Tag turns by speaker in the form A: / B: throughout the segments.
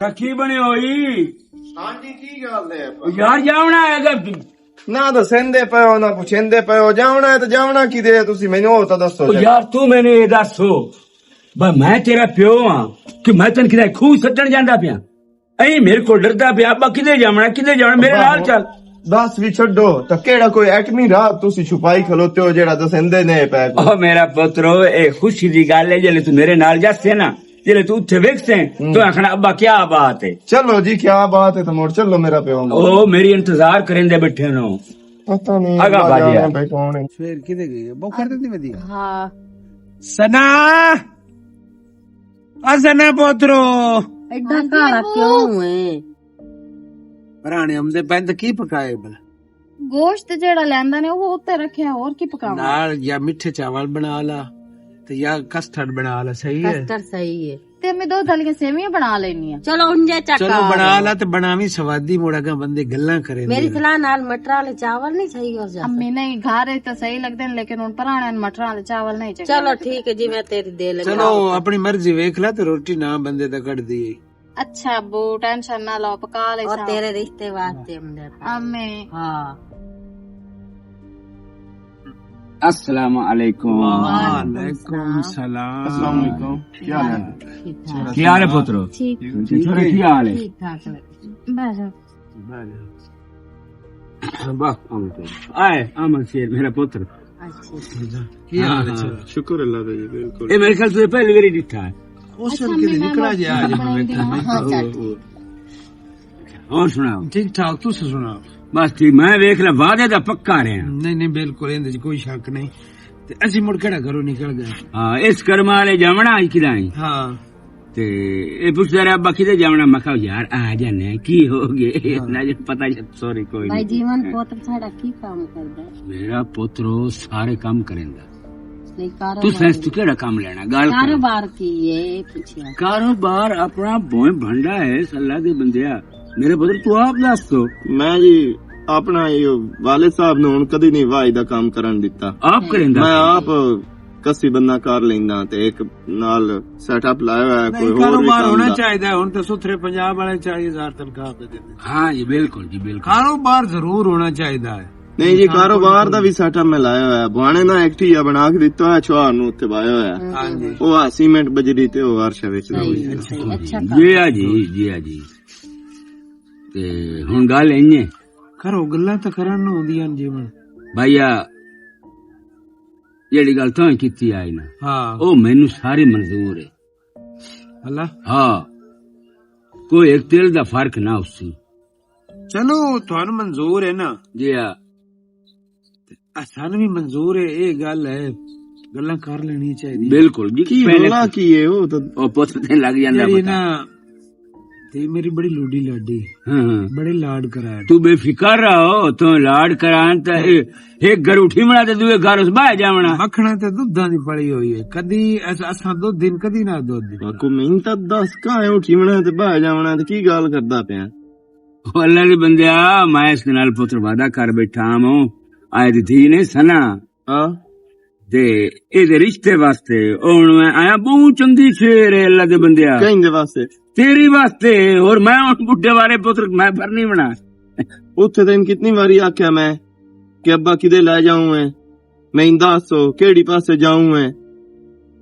A: ਕੀ ਬਣੀ ਹੋਈ
B: ਹਾਂਜੀ ਕੀ ਗੱਲ ਹੈ
A: ਯਾਰ ਜਾਵਣਾ ਹੈਗਾ
B: ਨਾ ਦੱਸਦੇ ਪਿਓ ਨਾ ਪੁੱਛਦੇ ਪਿਓ ਜਾਵਣਾ ਹੈ ਤਾਂ ਜਾਵਣਾ ਕਿਦੇ ਤੁਸੀਂ ਮੈਨੂੰ ਹੋਰ ਤਾਂ ਦੱਸੋ ਜੀ।
A: ਯਾਰ ਤੂੰ ਮੈਨੂੰ ਇਹ ਦੱਸੋ ਬਈ ਮੈਂ ਤੇਰਾ ਪਿਓ ਆ ਕਿ ਮੈਂ ਤੈਨੂੰ ਕਿਤੇ ਖੂਹ ਸੱਟਣ ਜਾਂਦਾ ਪਿਆ ਐਂ ਮੇਰੇ ਕੋਲ ਡਰਦਾ ਪਿਆ ਅੱਬਾ ਕਿਤੇ ਜਾਵਣਾ ਮੇਰੇ ਨਾਲ ਚੱਲ
B: ਦੱਸ ਵੀ ਛੱਡੋ ਤਾਂ ਕਿਹੜਾ ਕੋਈ ਐਟਮੀ ਰਾਹ ਤੁਸੀਂ ਛੁਪਾਈ ਖਲੋਤੇ ਹੋ ਜਿਹੜਾ ਦੱਸਦੇ ਨੇ ਪੈ
A: ਓ ਮੇਰਾ ਪੁੱਤਰੋ ਇਹ ਖੁਸ਼ੀ ਦੀ ਗੱਲ ਹੈ ਜੇ ਤੂੰ ਮੇਰੇ ਨਾਲ ਜਾਸੇ ਨਾ ਜੇ ਤੂੰ ਉੱਥੇ ਵੇਖਸੇ ਤੂੰ ਆਖਣਾ ਅੱਬਾ ਕੀ ਬਾਤ ਹੈ।
B: ਚਲੋ ਜੀ ਕੀ ਬਾਤ ਹੈ ਤਾਂ ਮੋੜ ਚਲੋ ਮੇਰਾ ਪਿਓ
A: ओ मेरी इंतजार करेंगे बैठे नो
B: ਪਤਾ ਨਹੀਂ
A: ਅਗਾ ਬਾਜੀਆ।
B: ਭਾਈ ਕੌਣ ਹੈ
C: ਸਵੇਰ ਕਿਤੇ ਗਈ ਬਹੁਤ ਕਰ ਦਿੰਦੀ ਵਧੀਆ
D: हाँ
C: ਸਨਾ ਆ ਸਨਾ ਪੋਤਰੋ
D: एडा काला क्यों है
C: ਰਾਣੇ ਹਮਦੇ ਪੈਂਦ ਕੀ ਪਕਾਏ ਬਲਾ
D: गोश्त जेड़ा लेंदा ने वो उत्ते रखया और की पकावा
C: ਨਾਲ ਜਾਂ ਮਿੱਠੇ ਚਾਵਲ ਬਣਾ ਲਾ ਤੇ ਜਾਂ ਕਸਟਰਡ ਬਣਾ ਲਾ ਸਹੀ ਹੈ
D: कस्टर्ड सही है ते मैं दो दलियां सेवियां बना लेनी है चलो उनजे चक्का
C: ਚਲੋ ਬਣਾ ਲਾ ਤੇ ਬਣਾਵੀਂ ਸਵਾਦੀ ਮੋੜਾਗਾ ਬੰਦੇ ਗੱਲਾਂ ਕਰੇ
D: मेरी सलाह नाल मटर वाले चावल नहीं सही हो जाते अम्मी नहीं घर है तो सही लगदे ने लेकिन उन पुराने मटर वाले चावल नहीं चाहिए चलो ठीक है जी मैं तेरी दे ले
C: ਚਲੋ ਆਪਣੀ ਮਰਜ਼ੀ ਵੇਖ ਲੈ ਤੇ ਰੋਟੀ ਨਾ ਬੰਦੇ ਦਾ ਕੱਢਦੀ
D: अच्छा अब्बू टेंशन ना लो पका ले और तेरे रिश्ते वास्ते अम्मी हां
A: अस्सलाम वालेकुम
C: वालेकुम सलाम
B: अस्सलाम वालेकुम ਕੀ ਹਾਲ ਹੈ
A: की हाल है पुत्रो
D: ठीक
A: छोरे की हाल है
D: ठीक ठाक बस
A: आए अमन शेर मेरा पुत्र
D: अच्छा
C: ਕੀ ਹਾਲ ਹੈ
B: ਸ਼ੁਕਰ ਅੱਲਾਹ ਦਾ ਜੀ ਬਿਲਕੁਲ
A: ये मेरे ख्याल से पहली बारी दिखा है
C: ਉਸ ਵਕਤ ਕਿਤੇ ਨਿਕਲਾ ਜਾ ਅੱਜ ਮੈਂ ਵੇਖਾਂ
A: और सुनाओ
C: ਠੀਕ ਠਾਕ ਤੁਸੀਂ ਸੁਣਾਓ
A: बस ठीक मैं वेख ला वादे दा पक्का रहे हैं
C: ਨਹੀਂ ਨਹੀਂ ਬਿਲਕੁਲ ਇਹਦੇ 'ਚ ਕੋਈ ਸ਼ੱਕ ਨਹੀਂ ਤੇ ਅਸੀਂ ਮੁੜ ਕਿਹੜਾ ਘਰੋਂ ਨਿਕਲ ਗਏ
A: हाँ इस कर्म वाले जावना आज किदाई
C: ਹਾਂ
A: ते ए पुछदा रे अब्बा किदे जावना मैं कहा यार आ जाने की हो गए ना जो पता सॉरी कोई
D: भाई
A: नहीं
D: जीवन पुत्र साडा की काम करदा
A: मेरा पुत्रो सारे काम करेंदा
D: नहीं
A: तू सैंस तू केड़ा काम लेना गाल कर।
D: कारोबार की ये पूछया
A: कारोबार अपना बोए भंडा है सल्ला दे बंदिया मेरे पुत्र तू आप दस तो
B: ਮੈਂ ਜੀ ਆਪਣਾ ਇਹ ਵਾਲੇ ਸਾਹਿਬ ਨੂੰ ਹੁਣ ਕਦੀ ਨਹੀਂ ਵਾਈ ਦਾ ਕੰਮ ਕਰਨ ਦਿੱਤਾ
A: आप करेंदा
B: ਮੈਂ ਆਪ ਕੱਸੀ ਬੰਦਾ ਕਰ ਲੈਂਦਾ ਤੇ ਇੱਕ ਨਾਲ ਸੈਟਅਪ ਲਾਇਆ ਹੋਇਆ ਹੈ, ਕੋਈ
C: ਨਹੀਂ
B: ਹੋਰ ਵੀ
C: ਕਾਰੋਬਾਰ
B: ਕੰਮ
C: ਹੋਣਾ
B: ਦਾ।
C: ਚਾਹੀਦਾ ਹੁਣ ਤਾਂ ਸੁਥਰੇ ਪੰਜਾਬ ਵਾਲੇ 40,000 ਤਨਖਾਹ ਤੇ ਦਿੰਦੇ
A: हाँ जी बिल्कुल जी बिल्कुल
C: ਕਾਰੋਬਾਰ ਜ਼ਰੂਰ ਹੋਣਾ ਚਾਹੀਦਾ ਹੈ
B: ਨਹੀਂ ਜੀ ਕਾਰੋਬਾਰ ਦਾ ਵੀ ਸੈਟਅਪ ਮੈਂ ਲਾਇਆ ਹੋਇਆ ਹੈ। ਬੁਆਣੇ ਦਾ ਐਕਟੀਆ ਬਣਾ ਕੇ ਦਿੱਤਾ ਹੈ ਛੁਹਾਰ ਨੂੰ ਉੱਤੇ ਪਾਇਆ ਹੋਇਆ ਹੈ।
C: ਹਾਂਜੀ
B: ਉਹ ਆ ਸੀਮੈਂਟ ਬਜਰੀ ਤੇ ਉਹ ਅਰਸ਼ਾ ਵਿੱਚ ਲਾਈ ਹੈ।
D: अच्छा
A: जी हाँ जी ते हुन गल इन्ने
C: ਕਰੋ ਗੱਲਾਂ ਤਾਂ ਕਰਨ ਨੂੰ ਹੁੰਦੀਆਂ ਨੇ ਜੀਵਨ
A: भैया जेड़ी गल तुम कीती आई ना
C: ਹਾਂ
A: ओ मैनू सारी मंजूर है
C: ਅੱਲਾ
A: हाँ कोई एक तेल दा फर्क ना उसी
C: ਚਲੋ ਤੁਹਾਨੂੰ ਮਨਜ਼ੂਰ ਹੈ ਨਾ
A: जी हाँ
C: ਸਾਨੂੰ ਵੀ ਮਨਜ਼ੂਰ ਹੈ ਇਹ ਗੱਲ ਹੈ ਗੱਲਾਂ ਕਰ ਲੈਣੀ ਚਾਹੀਦੀ
A: बिल्कुल जी
B: ਕੀ
A: पहले
B: ਰੋਲਾ ਕੀ ਹੈ ਉਹ ਤਾਂ
A: ओ पुत्र ते लग जांदा
C: ਜਿਹੜੀ
A: पता
C: ਨਾ ਤੇ ਮੇਰੀ ਬੜੀ ਲੂਡੀ ਲਾਡੀ
A: हाँ
C: ਬੜੇ ਲਾਡ ਕਰਾਇਆ
A: तू बेफिकर रहो तू लाड करान ता एक घर उठी बना ते दूए घर उस बाहर जावना
C: ਮੱਖਣਾ ਤੇ ਦੁੱਧਾਂ ਦੀ ਪੜੀ ਹੋਈ ਹੈ ਕਦੀ ਅਸਾਂ ਦੁੱਧ ਦਿਨ ਕਦੀ ਨਾ ਦੁੱਧ ਦੀ
B: ਕੋ ਮੈਨੂੰ ਤਾਂ ਦੱਸ ਕਾਹੇ ਉਠੀ ਬਣਾ ਤੇ ਬਾਹਰ ਜਾਵਣਾ ਤੇ ਕੀ ਗੱਲ ਕਰਦਾ ਪਿਆ
A: ओ अल्लाह दे बंदिया मैं इस नाल पुत्र वादा कर बैठा हूं आए दी थी ने सना
B: ਹਾਂ
A: ते एदे रिश्ते वास्ते हुन मैं आया बहुत चंगी शेर है अल्लाह दे बंदिया
B: ਕਹਿੰਦੇ ਵਾਸਤੇ
A: तेरी वास्ते और मैं उन बुढ़े वाले पुत्र मैं फिर नहीं बना
B: ਉੱਥੇ ਤੈਨੂੰ ਕਿੰਨੀ ਵਾਰੀ ਆਖਿਆ ਮੈਂ ਕਿ ਅੱਬਾ ਕਿਦੇ ਲੈ ਜਾਊਂ ਮੈਂ ਮੈਨੂੰ ਦੱਸੋ ਕਿਹੜੀ ਪਾਸੇ ਜਾਊਂ ਮੈਂ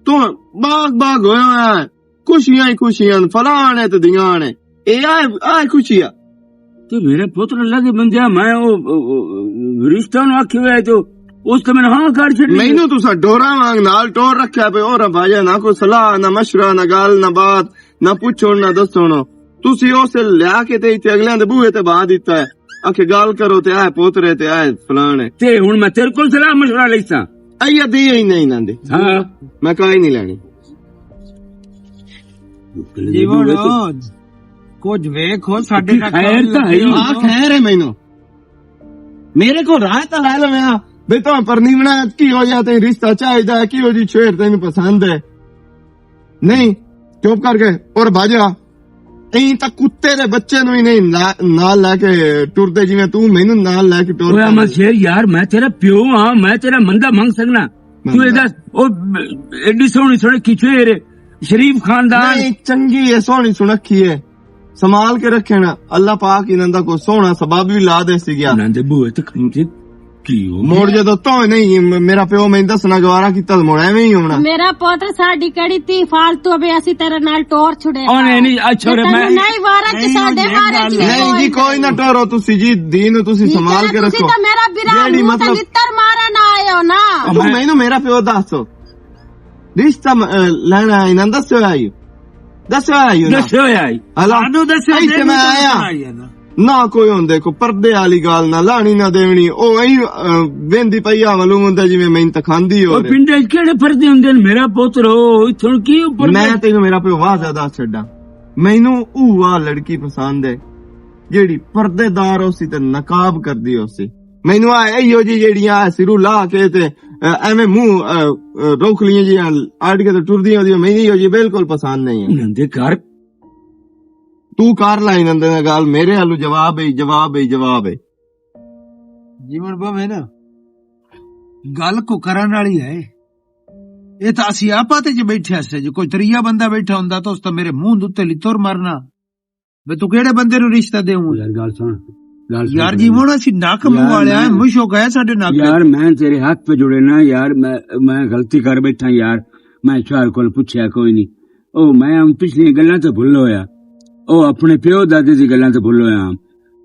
B: ਤੂੰ ਬਾਗ ਹੋਇਆ ਹੈ ਖੁਸ਼ੀਆਂ ਹੀ ਖੁਸ਼ੀਆਂ ਫਲਾਣੇ ਤੇ ਦੀਆਂ ਨੇ ਇਹ ਆ ਖੁਸ਼ੀਆਂ
A: तो मेरे पुत्र अल्लाह दे बंदिया मैं वो रिश्ता नु आखे हुए तो उस तो मैंने हाँ कर छड़ी
B: ਮੈਨੂੰ ਤੁਸੀਂ ਡੋਰਾ ਵਾਂਗ ਨਾਲ ਟੋਰ ਰੱਖਿਆ ਪਏ ਹੋਰ ਭਾਜਾ ਨਾ ਕੋਈ ਸਲਾਹ ਨਾ ਮਸ਼ਵਰਾ ਨਾ ਗੱਲ ਨਾ ਬਾਤ ਨਾ ਪੁੱਛੋ ਨਾ ਦੱਸੋ ਤੁਸੀਂ ਉਸ ਲਿਆ ਕੇ ਤੇ ਇੱਥੇ ਅਗਲਿਆਂ ਦੇ ਬੂਹੇ ਤੇ ਬਾਹ ਦਿੱਤਾ ਹੈ ਆਖੇ ਗੱਲ ਕਰੋ ਤੇ ਆਏ ਪੋਤਰੇ ਤੇ ਆਏ ਫਲਾਣੇ
A: ते हुन मैं तेरे को सलाह मशवरा लेसा
B: ਅਈਆ ਦੀ ਹੀ ਨਹੀਂ ਲੈਂਦੇ
A: हाँ
B: ਮੈਂ ਕਾਈ ਨਹੀਂ ਲੈਣੀ
C: ਜੀਵਨ ਕੁਝ ਵੇਖੋ ਸਾਡੇ ਨਾਲ
A: खैर तो है
B: ਆ ਖੈਰ ਹੈ ਮੈਨੂੰ ਮੇਰੇ ਕੋਲ ਰਾਹ ਤਾਂ ਲੈ ਲਵਾਂ ਬਈ ਤਾਂ ਪਰਨੀ ਬਣਾ ਕੀ ਹੋ ਜਾ ਤੇ ਰਿਸ਼ਤਾ ਚਾਹੀਦਾ ਹੈ ਕੀ ਹੋ ਜੀ ਛੇੜ ਤੈਨੂੰ ਪਸੰਦ ਹੈ ਨਹੀਂ ਚੁੱਪ ਕਰਕੇ ਔਰ ਭਾਜਾ ਐਂ ਤਾਂ ਕੁੱਤੇ ਦੇ ਬੱਚੇ ਨੂੰ ਹੀ ਨਹੀਂ ਨਾਲ ਲੈ ਕੇ ਟੁਰਦੇ ਜਿਵੇਂ ਤੂੰ ਮੈਨੂੰ ਨਾਲ ਲੈ ਕੇ
A: ओए
B: ਟੁਰਦਾ
A: अमर शेर यार मैं तेरा प्यो हां मैं तेरा मंदा मंग सकना तू एदा ओ एडी सोहनी सोहनी की शेर शरीफ खानदान
B: ਨਹੀਂ ਚੰਗੀ ਹੈ ਸੋਹਣੀ ਸੁਨੱਖੀ ਹੈ संभाल के रखे ना अल्लाह पाक इन्हों को सोना सबब भी ला दे सी गया
A: ਉਹਨਾਂ ਦੇ ਬੂਹੇ ਤੇ ਖੰਜੇ ਕੀ ਹੋ ਗਿਆ?
B: मोड़ जो तो नहीं मेरा प्यो मैं दसना गवारा किता मोड़ एवें ही होना
D: मेरा पुत्र साडी कड़ी ती फालतू अबे ਅਸੀਂ ਤੇਰੇ ਨਾਲ ਟੋਰ ਛੁੜੇ
A: ਉਹਨੇ ਨਹੀਂ ਅੱਛਾ ਰੇ ਮੈਂ
D: ਨਹੀਂ ਵਾਰਾ ਚ ਸਾਡੇ ਬਾਰੇ ਚ
B: नहीं जी कोई ना टोरो तुसी जी दीन तुसी संभाल के रखो
D: ਤੁਸੀਂ ਤਾਂ ਮੇਰਾ ਬਿਰਾ
B: ਜਿਹੜੀ
D: ਮੂੰਹ ਤੇ
B: ਮਤਲਬ-
D: ਲਿੱਤਰ ਮਾਰਨ ਆਏ ਹੋ ਨਾ
B: तू मैनू मेरा प्यो दस रिश्ता लेना इन्हों दस्यो आई ना
A: ਦੱਸਿਓ ਆਈ
B: हला
C: ਸਾਨੂੰ ਦੱਸਿਆ
B: ਇੱਥੇ ਮੈਂ ਆਇਆ ਨਾ ਕੋਈ ਹੁੰਦੇ ਕੋ ਪਰਦੇ ਵਾਲੀ ਗੱਲ ਨਾ ਲਾਣੀ ਨਾ ਦੇਵਣੀ ਉਹ ਐਂ ਵੇਂਦੀ ਪਈਆ ਮਾਲੂਮ ਹੁੰਦਾ ਜਿਵੇਂ ਮੈਂ ਤਾਂ ਖਾਂਦੀ
A: ਉਹ
B: ਹੋ
A: ਪਿੰਡੇ 'ਚ ਕਿਹੜੇ ਫਰਦੇ ਹੁੰਦੇ ਨੇ ਮੇਰਾ ਪੁੱਤਰ ਉਹ ਇਥੋਂ ਕੀ ਉੱਪਰ
B: ਮੈਂ ਤੈਨੂੰ ਮੇਰਾ ਪਿਓ ਵਾਹ ਜ਼ਿਆਦਾ ਛੱਡਾਂ ਮੈਨੂੰ ਉਹ ਆ ਲੜਕੀ ਪਸੰਦ ਹੈ ਜਿਹੜੀ ਪਰਦੇਦਾਰ ਹੋਸੀ ਤੇ ਨਕਾਬ ਕਰਦੀ ਹੋਸੀ ਮੈਨੂੰ ਆ ਇਹੋ ਜੀ ਜਿਹੜੀਆਂ ਸਿਰੂ ਲਾ ਕੇ ਤੇ ਐਵੇਂ ਮੂੰਹ ਰੋਕ ਲੀਆਂ ਜੀ ਆੜ ਕੇ ਤੇ ਟੁਰਦੀਆਂ ਉਹਦੀ ਮੈਨੂੰ ਇਹੋ ਜੀ ਬਿਲਕੁਲ ਪਸੰਦ ਨਹੀਂ ਹੈ
A: ਉਹਨਾਂ ਦੇ ਘਰ
B: ਤੂੰ ਕਰ ਲੈ ਇਹਨਾਂ ਦੇ ਨਾਲ ਗੱਲ ਮੇਰੇ ਵੱਲੋਂ ਜਵਾਬ ਹੈ
C: ਜੀਵਨ ਬਵੇ ਨਾ ਗੱਲ ਕੋ ਕਰਨ ਵਾਲੀ ਹੈ ਇਹ ਤਾਂ ਅਸੀਂ ਆਪਾ ਤੇ ਚ ਬੈਠਿਆ ਸੀ ਜੇ ਕੋਈ ਤਰੀਆ ਬੰਦਾ ਬੈਠਾ ਹੁੰਦਾ ਤਾਂ ਉਸ ਤਾਂ ਮੇਰੇ ਮੂੰਹ ਦੇ ਉੱਤੇ ਲਿੱਤਰ ਮਾਰਨਾ ਵੇ ਤੂੰ ਕਿਹੜੇ ਬੰਦੇ ਨੂੰ ਰਿਸ਼ਤਾ ਦੇਊਂ
A: ਯਾਰ ਗੱਲ ਸੁਣ
C: ਯਾਰ ਜੀਵਨ ਅਸੀਂ ਨੱਕ ਮੂੰਹ ਵਾਲਿਆ ਮੁਸ਼ੋ ਗਏ ਸਾਡੇ ਨੱਕ
A: यार मैं तेरे हाथ पे जुड़े ना यार मैं गलती कर बैठा यार मैं चार को पूछया कोई नहीं ओ मैं हम पिछली गल्लां तो भुल होया ओ अपने प्यो दादे दी गल्लां तो भुल होया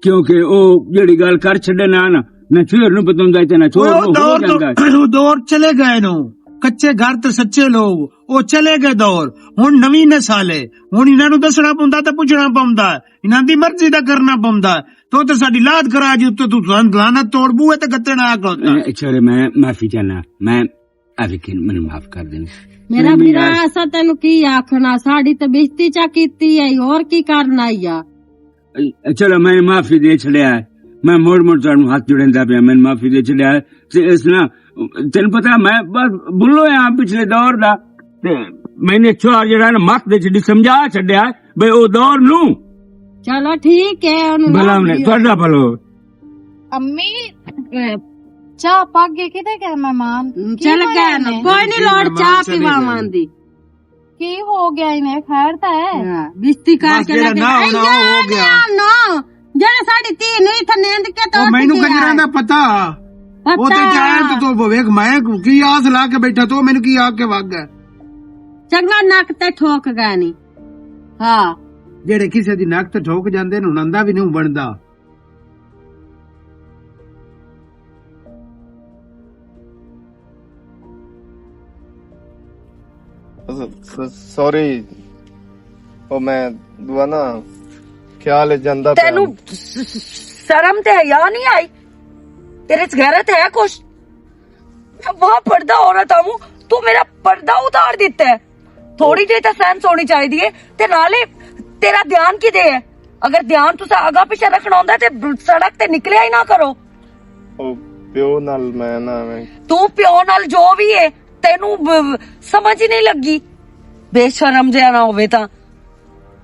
A: क्योंकि ओ जेड़ी गल कर छड़े ना छोर नु पतांदा ते ना छोर नु हो जांदा
C: ਉਹ ਦੌਰ ਚਲੇ ਗਏ ਨੂੰ ਕੱਚੇ ਘਰ ਤੇ ਸੱਚੇ ਲੋਕ ਉਹ ਚਲੇ ਗਏ ਦੌਰ ਹੁਣ ਨਵੀਂ ਨਸਲ ਹੈ ਹੁਣ ਇਹਨਾਂ ਨੂੰ ਦੱਸਣਾ ਪਉਂਦਾ ਤੇ ਪੁੱਛਣਾ ਪਉਂਦਾ ਇਹਨਾਂ ਦੀ ਮਰਜ਼ੀ ਦਾ ਕਰਨਾ ਪਉਂਦਾ ਤੋ ਤੇ ਸਾਡੀ ਲਾਦ ਕਰਾ ਜੀ ਉੱਤੇ ਤੂੰ ਲਾਨਤ ਤੋੜ ਬੂਏ ਤੇ ਗੱਤੇ ਨਾ ਆਉਂਦਾ
A: छोरे मैं माफी चाहना मैं लेकिन मैंने माफ कर देना
D: ਮੇਰਾ ਵੀਰਾ ਅਸਾਂ ਤੈਨੂੰ ਕੀ ਆਖਣਾ ਸਾਡੀ ਤਾਂ ਬੇਇੱਜ਼ਤੀ ਚਾ ਕੀਤੀ ਹੈ ਹੋਰ ਕੀ ਕਰਨਾ ਆ
A: चलो मैंने माफी दे छड़िया मैं मोड़ तुहानू हाथ जुड़ेंदा पिया मैंने माफी दे छड़िया ते इस ना तेन पता मैं बस भुल्लो आ पिछले दौर दा ते मैंने छोर जेड़ा ना मत दे छड़ी समझा छड़िया बई ओ दौर नू
D: ਚਲੋ ਠੀਕ ਹੈ ਉਹਨੂੰ
A: भला ने तुहाडा भलो
E: ਅੰਮੀ ਚਾਹ ਪਾਗੇ ਕਿਤੇ ਗਏ ਮਹਿਮਾਨ
D: ਚਲ ਗਏ ਨਾ ਕੋਈ ਨਹੀਂ ਲੋੜ ਚਾਹ ਪੀਵਾਵਾਂ ਦੀ
E: ਕੀ ਹੋ ਗਿਆ ਇਹਨੇ ਖੈਰ ਤਾਂ ਹੈ
D: ਬਿਸਤੀ ਕਰਕੇ
C: ਜਿਹੜਾ ਨਾ ਹੋਣਾ ਉਹ ਹੋ ਗਿਆ।
D: ਨਾ ਜਿਹੜੇ ਸਾਡੀ ਧੀ ਨੂੰ ਇੱਥੇ ਨੇਂਦ ਕੇ
C: ਉਹ ਮੈਨੂੰ ਕੰਜਰਾਂ ਦਾ ਪਤਾ ਉਹ ਤੇ ਜਾਏ ਤੇ ਤੂੰ ਵੇਖ ਮੈਂ ਕੀ ਆਸ ਲਾ ਕੇ ਬੈਠਾ ਤੂੰ ਮੈਨੂੰ ਕੀ ਆਖ ਕੇ ਵਗ ਗਿਆ
D: ਚੰਗਾ ਨੱਕ ਤੇ ਠੋਕ ਗਏ ਨਹੀਂ ਹਾਂ
C: ਜਿਹੜੇ ਕਿਸੇ ਦੀ ਨੱਕ ਤੇ ਠੋਕ ਜਾਂਦੇ ਨੇ ਨੰਦਾ ਵੀ ਨਹੀਂ ਬਣਦਾ
B: ਸੌਰੀ ਉਹ ਮੈਂ ਦੁਆ ਨਾ ਖਿਆਲ ਜਾਂਦਾ ਪਿਆ।
F: ਤੈਨੂੰ ਸ਼ਰਮ ਤੇ ਹਯਾ ਨਹੀਂ ਆਈ तेरे च गैरत है कुछ वहां पर्दा औरत हूं तू मेरा पर्दा उतार दिता है थोड़ी जी तो सेंस होनी चाहिए ते नाले तेरा ध्यान किदे है अगर ध्यान तुसा आगा पीछे रखना होंदा ते सड़क ते निकलिया ही ना करो
B: ਉਹ ਪਿਓ ਨਾਲ ਮੈਂ ਨਾ ਮੈਂ
F: तू प्यो नाल जो भी है तेनू समझ ही नहीं लगी बेशरम जिहा ना होवे तां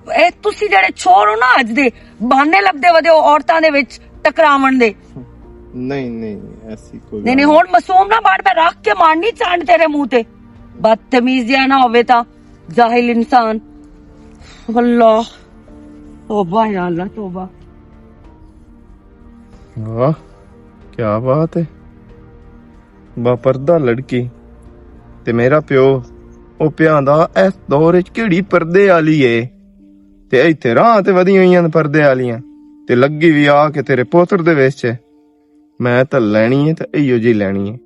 F: ਇਹ ਤੁਸੀਂ ਜਿਹੜੇ ਛੋਰ ਹੋ ਨਾ ਅੱਜ ਦੇ ਬਹਾਨੇ ਲੱਭਦੇ ਵਦੇ ਹੋ ਔਰਤਾਂ ਦੇ ਵਿੱਚ ਟਕਰਾਵਣ ਦੇ
B: ਨਹੀਂ ਐਸੀ ਕੋਈ
F: ਨਹੀਂ ਹੁਣ ਮਾਸੂਮ ਨਾ ਬਾੜ ਮੈਂ ਰੱਖ ਕੇ ਮਾਰਨੀ ਚਾਂਡ ਤੇਰੇ ਮੂੰਹ ਤੇ ਬਦਤਮੀਜ਼ ਜਿਹਾ ਨਾ ਹੋਵੇ ਤਾਂ ਜਾਹਿਲ ਇਨਸਾਨ ਅੱਲਾਹ ਤੋਬਾ ਯਾ ਅੱਲਾਹ ਤੋਬਾ
B: ਵਾਹ ਕੀ ਬਾਤ ਹੈ ਬਾਪਰਦਾ ਲੜਕੀ ਤੇ ਮੇਰਾ ਪਿਓ ਉਹ ਪਿਆਂਦਾ ਇਸ ਦੌਰ ਵਿੱਚ ਕਿਹੜੀ ਪਰਦੇ ਵਾਲੀ ਏ ਤੇ ਇੱਥੇ ਰਾਹ ਤੇ ਵਧੀਆਂ ਹੋਈਆਂ ਨੇ ਪਰਦੇ ਵਾਲੀਆਂ ਤੇ ਲੱਗੀ ਵੀ ਆ ਕੇ ਤੇਰੇ ਪੋਤਰ ਦੇ ਵਿੱਚ ਮੈਂ ਤਾਂ ਲੈਣੀ ਹੈ ਤੇ ਇਹੋ ਜੀ ਲੈਣੀ ਹੈ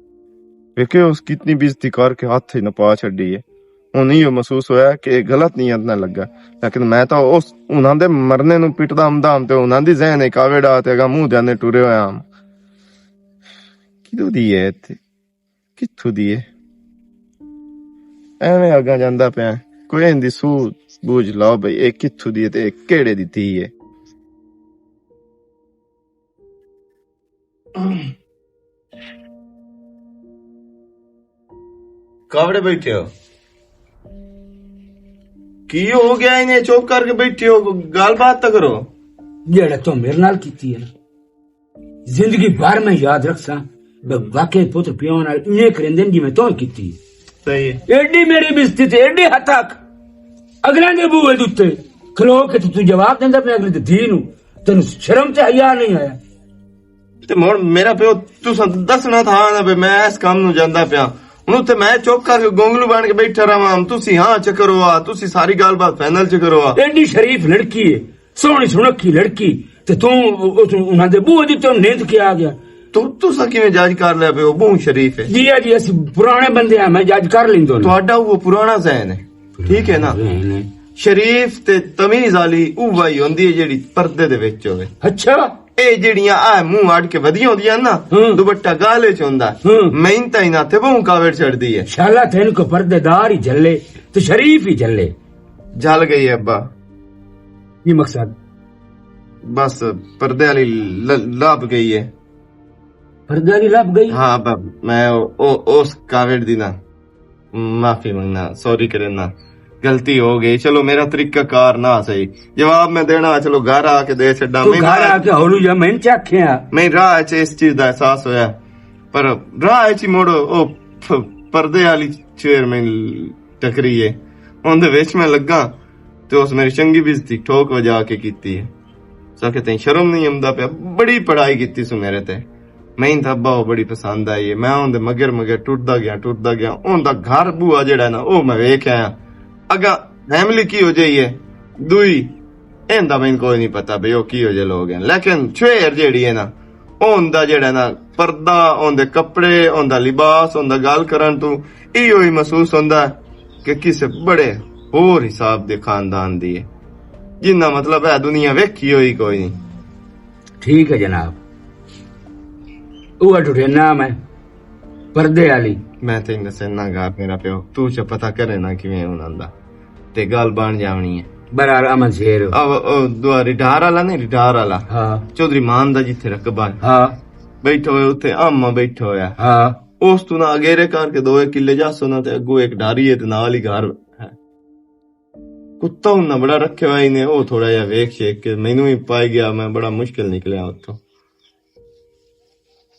B: ਵੇਖਿਓ ਉਸ ਕਿਤਨੀ ਬੇਇੱਜ਼ਤੀ ਕਰਕੇ ਹੱਥ ਹੀ ਨਾ ਪਾ ਛੱਡੀ ਹੈ ਹੁਣ ਇਹ ਮਹਿਸੂਸ ਹੋਇਆ ਕਿ ਇਹ ਗਲਤ ਨੀਅਤ ਨਾਲ ਲੱਗਾ ਲੇਕਿਨ ਮੈਂ ਤਾਂ ਉਸ ਉਹਨਾਂ ਦੇ ਮਰਨੇ ਨੂੰ ਪਿੱਟਦਾ ਆਮਦਾਮ ਤੇ ਉਹਨਾਂ ਦੀ ਜ਼ਹਿਨ ਇੱਕ ਆਵੇੜਾ ਤੇ ਅਗਾ ਮੂੰਹ ਜਾਨੇ ਟੁਰੇ ਹੋਇਆ ਆਮ ਕਿਦੋਂ ਦੀ ਹੈ ਇੱਥੇ ਕਿੱਥੋਂ ਦੀ ਹੈ ਐਵੇਂ ਅੱਗਾ ਜਾਂਦਾ ਪਿਆ ਕੋਈ ਇਹਦੀ ਸੂਝ ਬੂਝ ਲਾਓ ਬਈ ਇਹ ਕਿੱਥੋਂ ਦੀ ਹੈ ਤੇ ਇਹ ਕਿਹੜੇ ਦੀ ਧੀ ਹੈ ਕਾਵੜੇ ਬੈਠੇ ਹੋ ਕੀ ਹੋ ਗਿਆ ਇਹਨੇ ਚੁੱਪ ਕਰਕੇ ਬੈਠੇ ਹੋ ਗੱਲਬਾਤ ਤਾਂ ਕਰੋ
A: ਜਿਹੜਾ ਤੂੰ ਮੇਰੇ ਨਾਲ ਕੀਤੀ ਹੈ ਨਾ ਜ਼ਿੰਦਗੀ ਭਰ ਮੈਂ ਯਾਦ ਰੱਖਾਂ ਵਾਕਈ ਪੁੱਤਰ ਪਿਓ ਨਾਲ ਇਹ ਕਰਿੰਦੇ ਜਿਵੇਂ ਤੂੰ ਕੀਤੀ
B: ਸਹੀ ਹੈ
A: ਐਡੀ ਮੇਰੀ ਬਿਸਤੀ ਤੇ ਐਡੀ ਹੱਦ ਤੱਕ ਅਗਲਾਂ ਦੇ ਬੂਹੇ ਦੇ ਉੱਤੇ ਖਲੋ ਕੇ ਤੂੰ ਜਵਾਬ ਦਿੰਦਾ ਪਿਆ ਅਗਲੀ ਦੀ ਧੀ ਨੂੰ। ਤੈਨੂੰ ਸ਼ਰਮ ਤੇ ਹਯਾ ਨਹੀਂ ਆਇਆ?
B: ਤੇ ਹੁਣ ਮੇਰਾ ਪਿਓ ਤੁਸੀਂ ਦੱਸਣਾ ਥਾ ਨਾ ਵੀ ਮੈਂ ਇਸ ਕੰਮ ਨੂੰ ਜਾਂਦਾ ਪਿਆ, ਹੁਣ ਉੱਥੇ ਮੈਂ ਚੁੱਪ ਕਰਕੇ ਗੋਂਗਲੂ ਬਣ ਕੇ ਬੈਠਾ ਰਵਾਂ, ਤੁਸੀਂ ਹਾਂ ਚ ਕਰੋ ਆ, ਤੁਸੀਂ ਸਾਰੀ ਗੱਲਬਾਤ ਫਾਈਨਲ ਚ ਕਰੋ ਆ।
A: ਐਡੀ ਸ਼ਰੀਫ ਲੜਕੀ ਹੈ, ਸੋਹਣੀ ਸੁਨੱਖੀ ਲੜਕੀ, ਤੇ ਤੂੰ ਉਹਨਾਂ ਦੇ ਬੂਹ ਦੀ ਤੈਨੂੰ ਨੀਂਦ ਕੇ ਆ ਗਿਆ।
B: ਤੁਸੀਂ ਕਿਵੇਂ ਜੱਜ ਕਰ ਲਿਆ ਪਿਓ ਬਹੁਤ ਸ਼ਰੀਫ ਹੈ?
A: ਜੀ ਜੀ ਅਸੀਂ ਪੁਰਾਣੇ ਬੰਦੇ ਆ, ਮੈਂ ਜੱਜ ਕਰ ਲੈਂਦਾ।
B: ਤੁਹਾਡਾ ਉਹ ਪੁਰਾਣਾ ਜ਼ਹਿਨ ਹੈ, ਠੀਕ ਹੈ ਨਾ। ਸ਼ਰੀਫ ਤੇ ਤਮੀਜ਼ ਵਾਲੀ ਉਹ ਵਾਈ ਹੁੰਦੀ ਹੈ ਜਿਹੜੀ ਪਰਦੇ ਦੇ ਵਿੱਚ ਹੋਵੇ।
A: ਅੱਛਾ,
B: ਇਹ ਜਿਹੜੀਆਂ ਆ ਮੂੰਹ ਆੜ ਕੇ ਵਧੀਆਂ ਹੁੰਦੀਆਂ ਨਾ, ਦੁਪੱਟਾ ਗਾਲੇ ਚ ਹੁੰਦਾ, ਮੈਂ ਤਾਂ ਇਹਨਾਂ ਤੇ ਬਹੁਤ ਕਾਵੜ ਚੜਦੀ ਹੈ।
A: ਸ਼ਾਲਾ ਤੈਨੂੰ ਕੋ ਪਰਦੇਦਾਰ ਹੀ ਝੱਲੇ ਤੇ ਸ਼ਰੀਫ ਹੀ ਝੱਲੇ।
B: ਜਲ ਗਈ ਹੈ ਅੱਬਾ।
A: ਕੀ ਮਕਸਦ?
B: ਬਸ ਪਰਦੇ ਵਾਲੀ ਲੱਭ ਗਈ ਹੈ।
A: ਪਰਦੇ ਵਾਲੀ ਲੱਭ ਗਈ?
B: ਹਾਂ ਅੱਬਾ, ਮੈਂ ਉਸ ਕਾਵੜ ਦੀ ਨਾ ਮਾਫੀ ਮੰਗਣਾ, ਸੌਰੀ ਕਰਨਾ, गलती हो गई। चलो मेरा तरीका कार ना सही, जवाब मैं देना, चलो घर आके दे छड़ा।
A: मैं घर आके होलू जा मैं चाख्या,
B: मैं राह च इस चीज दा एहसास होया, पर राह च मुड़ ओ पर्दे वाली चेयर में टकरी है, उनदे विच मैं लगा ते उस मेरी चंगी बेइज्जती ठोक वजा के कीती है। साके तैं शर्म नहीं आंदा पिया, बड़ी पढ़ाई कीती सु मेरे ते, मैं तो अब्बा बड़ी पसंद आई है। मैं उनदे मगर मगर टुटदा गया उनदा घर बूआ जेड़ा ना ओ मैं वेख आया। अगा फैमिली की हो जाइए दुई इंदा मैंने कोई नहीं पता भाई वो की हो जाए लोग हैं, लेकिन छेर जेड़ी है ना उनदा जेड़ा ना पर्दा, उनदे कपड़े, उनदा लिबास, उनदा गल करन तू इहो ही महसूस होंदा कि किसे बड़े होर हिसाब दे खानदान दी है, जिन्ना मतलब है दुनिया वेखी होई कोई नहीं।
A: ठीक है जनाब, वो टुटे नाम है पर्दे वाली।
B: मैं तेन दसना गा मेरा प्यो, तू च पता करे ना किवें उन्हां ते गल बन जावनी है।
A: बराबर अमन शेर
B: दुआ रिटार वाला नहीं, रिटार वाला
A: हाँ,
B: चौधरी मान दा जिथे रकबा
A: हाँ,
B: बैठो होए उत्थे आमा बैठो होया,
A: हाँ,
B: उस तू ना अगेरे करके 2 किले जासो ना ते अगो एक ढारी है ते नाल ही घर है। कुत्ता उन्ना बड़ा रखे हुआ इने, ओ थोड़ा या वेख शेक के मैनू ही पाई गया, मैं बड़ा मुश्किल निकलिया उत्थों।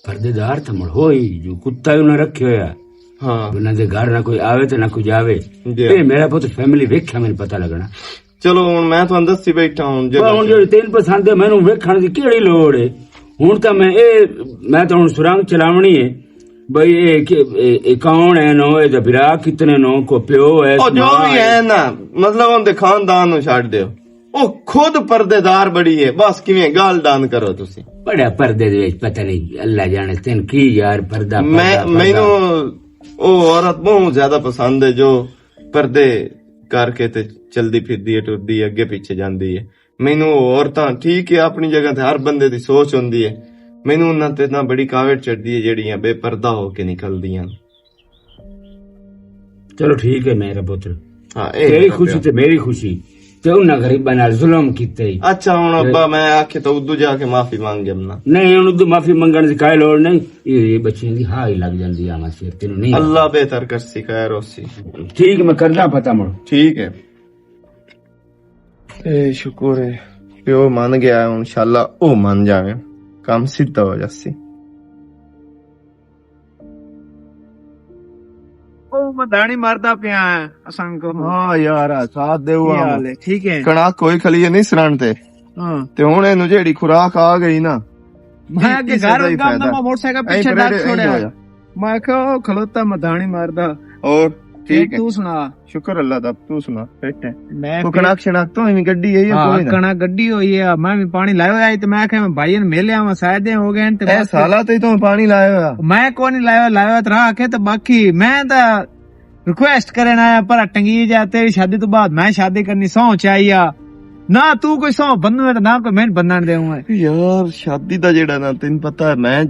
A: पर्देदार तो मुड़ होई जो कुत्ता उन्हें रखे होया।
B: हाँ,
A: उन्हां दे घर ना कोई आवे ते ना कोई जावे। ए मेरा पुत फैमिली वेख्या मैनू पता लगना।
B: चलो हुण मैं तुहानू दस्सी बैठा हूं
A: हुण जेड़ी तेन पसंद है मैनू वेखण दी केड़ी लोड़ है? हुण तां मैं तो हुण सुरंग चलावणी है बई ए कौन है नो, ए बिरा कितने नो, को प्यो है,
B: ओ जो भी है ना, मतलब उनदे खानदान नु छड्ड दियो, ओ खुद पर्देदार बड़ी है, बस किवें गाल दान करो तुसी।
A: बड़ा पर्दे दे विच पता नहीं अल्लाह जाने तेन की यार पर्दा।
B: मैनू ओ औरत बहुत ज्यादा पसंद है जो पर्दे करके ते चलदी फिरदी है, टुरदी है, अगे पीछे जांदी है। मैनू औरतां ठीक है अपनी जगह ते, हर बंदे दी सोच होंदी है, मैनू उन्हां ते ना बड़ी कावड़ चढ़दी है जेड़ियां बेपर्दा होके निकलदियां।
A: चलो ठीक है मेरा पुत्र,
B: हाँ,
A: तेरी खुशी ते मेरी खुशी ते उन्हां गरीबां नाल जुल्म कीते।
B: अच्छा हुण अब्बा मैं आखे तो उदू जाके माफी मांग जमना।
A: नहीं हुण उदू माफी मंगण दी काई लोड़ नहीं, ये बच्चियां दी हाई लग जांदी आमा सिर, तेनू नहीं
B: अल्लाह बेहतर करसी खैर होसी।
A: ठीक मैं करदा पता मुड़।
B: ठीक है, ए शुक्र है प्यो मान गया है, इंशाल्लाह ओ मान जावे, काम सीधा हो जासी।
C: मदानी मारदा पिया है असंग।
B: हाँ यार साथ देओ
C: हाल ठीक है।
B: कणक कोई खली नहीं सरण ते, ते हुण इनु जेड़ी खुराक आ गई ना,
C: मैं अगे घर गम दा मोटरसाइकिल पीछे डाल छोड़या, मैं कहो खलोता मदानी मारदा।
B: और ठीक है,
C: तू सुना?
B: शुक्र अल्लाह दा, तू सुना? बैठे
C: मैं
B: तू कणक शणक तो इवें गड्डी है या कोई ना?
C: कणक गड्डी होई है, मैं भी पानी लायो आई ते मैं कहे मैं भाई ने मेले आवा शायद हो गए ते
B: ए साला ते तो पानी लायो।
C: मैं कोनी लायो त रहा के, ते बाकी मैं ता रिक्वेस्ट करन आया पर टंगी जा, तेरी शादी तो बाद मैं शादी करनी सौ चाहिए ना, तू कोई सौ बंदू है ना कोई मैं बनन देऊंगा।
B: यार शादी दा जेड़ा ना तेन पता है, मैं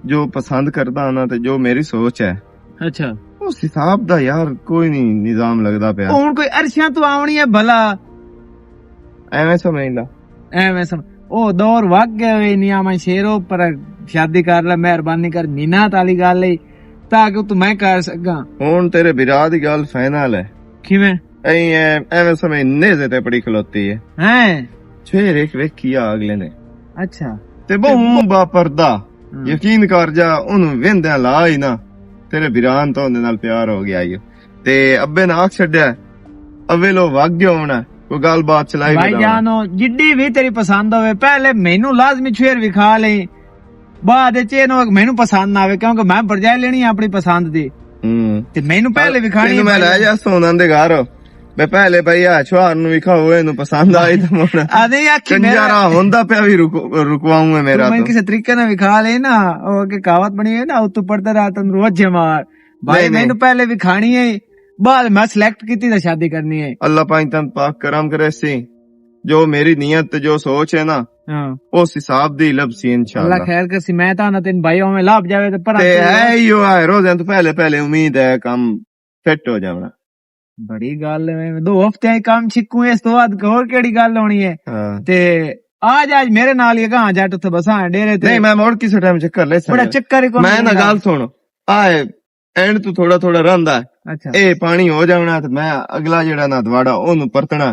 B: जो पसंद करदा ना ते जो मेरी सोच है,
C: अच्छा
B: उस हिसाब दा यार कोई नहीं निजाम लगदा पिया।
C: हुन कोई अरशियां तो आवनी है भला,
B: एवें समझ ला,
C: एवें समझ ओ दौर वग गए नहीं आ, मैं शेरो पर शादी कर ले, मेहरबानी कर मीना ताली गल है ताकि तू मैं कर सका।
B: हुन तेरे बिरा दी गल फाइनल है
C: किवें?
B: एवें समझ नेज़े ते पड़ी खलोती है
C: हैं
B: छेर एक वेख किया अगले ने।
C: अच्छा
B: ते बहु बा पर्दा यकीन कर जा, ओनू वेंदे ला ही ना तेरे बिरान तो उनदे नाल प्यार हो गया। ते अब्बे ने आख छड्या अवे लो वग गया होना, ਕੋਈ ਗੱਲਬਾਤ ਚਲਾਈ
G: ਭਾਈ ਜਾਨੋ ਜਿੱਡੀ ਵੀ ਤੇਰੀ ਪਸੰਦ ਹੋਵੇ ਪਹਿਲੇ ਮੈਨੂੰ ਲਾਜ਼ਮੀ ਛੇਰ ਵਿਖਾ ਲਈ ਬਾਅਦ ਵਿੱਚ ਇਹਨੂੰ ਮੈਨੂੰ ਪਸੰਦ ਨਾ ਆਵੇ ਕਿਉਂਕਿ ਮੈਂ ਭਰਜਾਈ ਲੈਣੀ ਆਪਣੀ ਪਸੰਦ ਦੀ ਤੇ ਮੈਨੂੰ ਪਹਿਲੇ ਵਿਖਾਣੀ
B: ਮੈਂ ਲੈ ਜਾ ਸੋਨਾਂ ਦੇ ਘਰ ਮੈਂ ਪਹਿਲੇ ਭਾਈ ਆ ਛੁਆਰ ਨੂੰ ਵਿਖਾਓ ਇਹਨੂੰ ਪਸੰਦ ਆਈ ਤਾਂ ਮੋਣਾ
G: ਆਦੇ ਆਖੀ
B: ਕੰਜਾਰਾ ਹੁੰਦਾ ਪਿਆ ਵੀ ਰੁਕਵਾਉਂਗਾ ਮੇਰਾ
G: ਮੈਂ ਕਿਸੇ ਤਰੀਕੇ ਨਾਲ ਵਿਖਾ ਲੈ ਨਾ ਉਹ ਕਿ ਕਹਾਵਤ ਬਣੀ ਹੈ ਨਾ ਉਤੋਂ ਪੜਦਾ ਰਾਤ ਨੂੰ ਰੋਜ਼ ਮਾਰ ਭਾਈ ਮੈਨੂੰ ਪਹਿਲੇ ਵਿਖਾਣੀ ਹੈ ਬਾਅਦ ਮੈਂ ਸਿਲੈਕਟ ਕੀਤੀ ਤਾਂ ਸ਼ਾਦੀ ਕਰਨੀ ਹੈ
B: अल्लाह पाक तन पाक करम करे सी जो मेरी नीयत जो सोच है ना उस हिसाब दी लब सी इंशाल्लाह
G: अल्लाह खैर कर सी मैं ता ना तीन भाइयों में लाभ जावे तो पर
B: है यो है रोज़ तो पहले उम्मीद है काम फिट हो जाना
G: बड़ी गल है 2 हफ्ते काम छिकू इस तो बाद होर केड़ी गल होनी है ते आज मेरे नाल ही कहां जट उथे बसा डेरे ते
B: नहीं मैं मोड़ किस टाइम चक्कर ले
G: बड़ा चक्कर ही
B: मैं ना गल सुन आए एंड तू थोड़ा थोड़ा रंदा
G: अच्छा
B: ए पानी हो जाना ते मैं अगला जेड़ा ना दवाड़ा ओनू परतना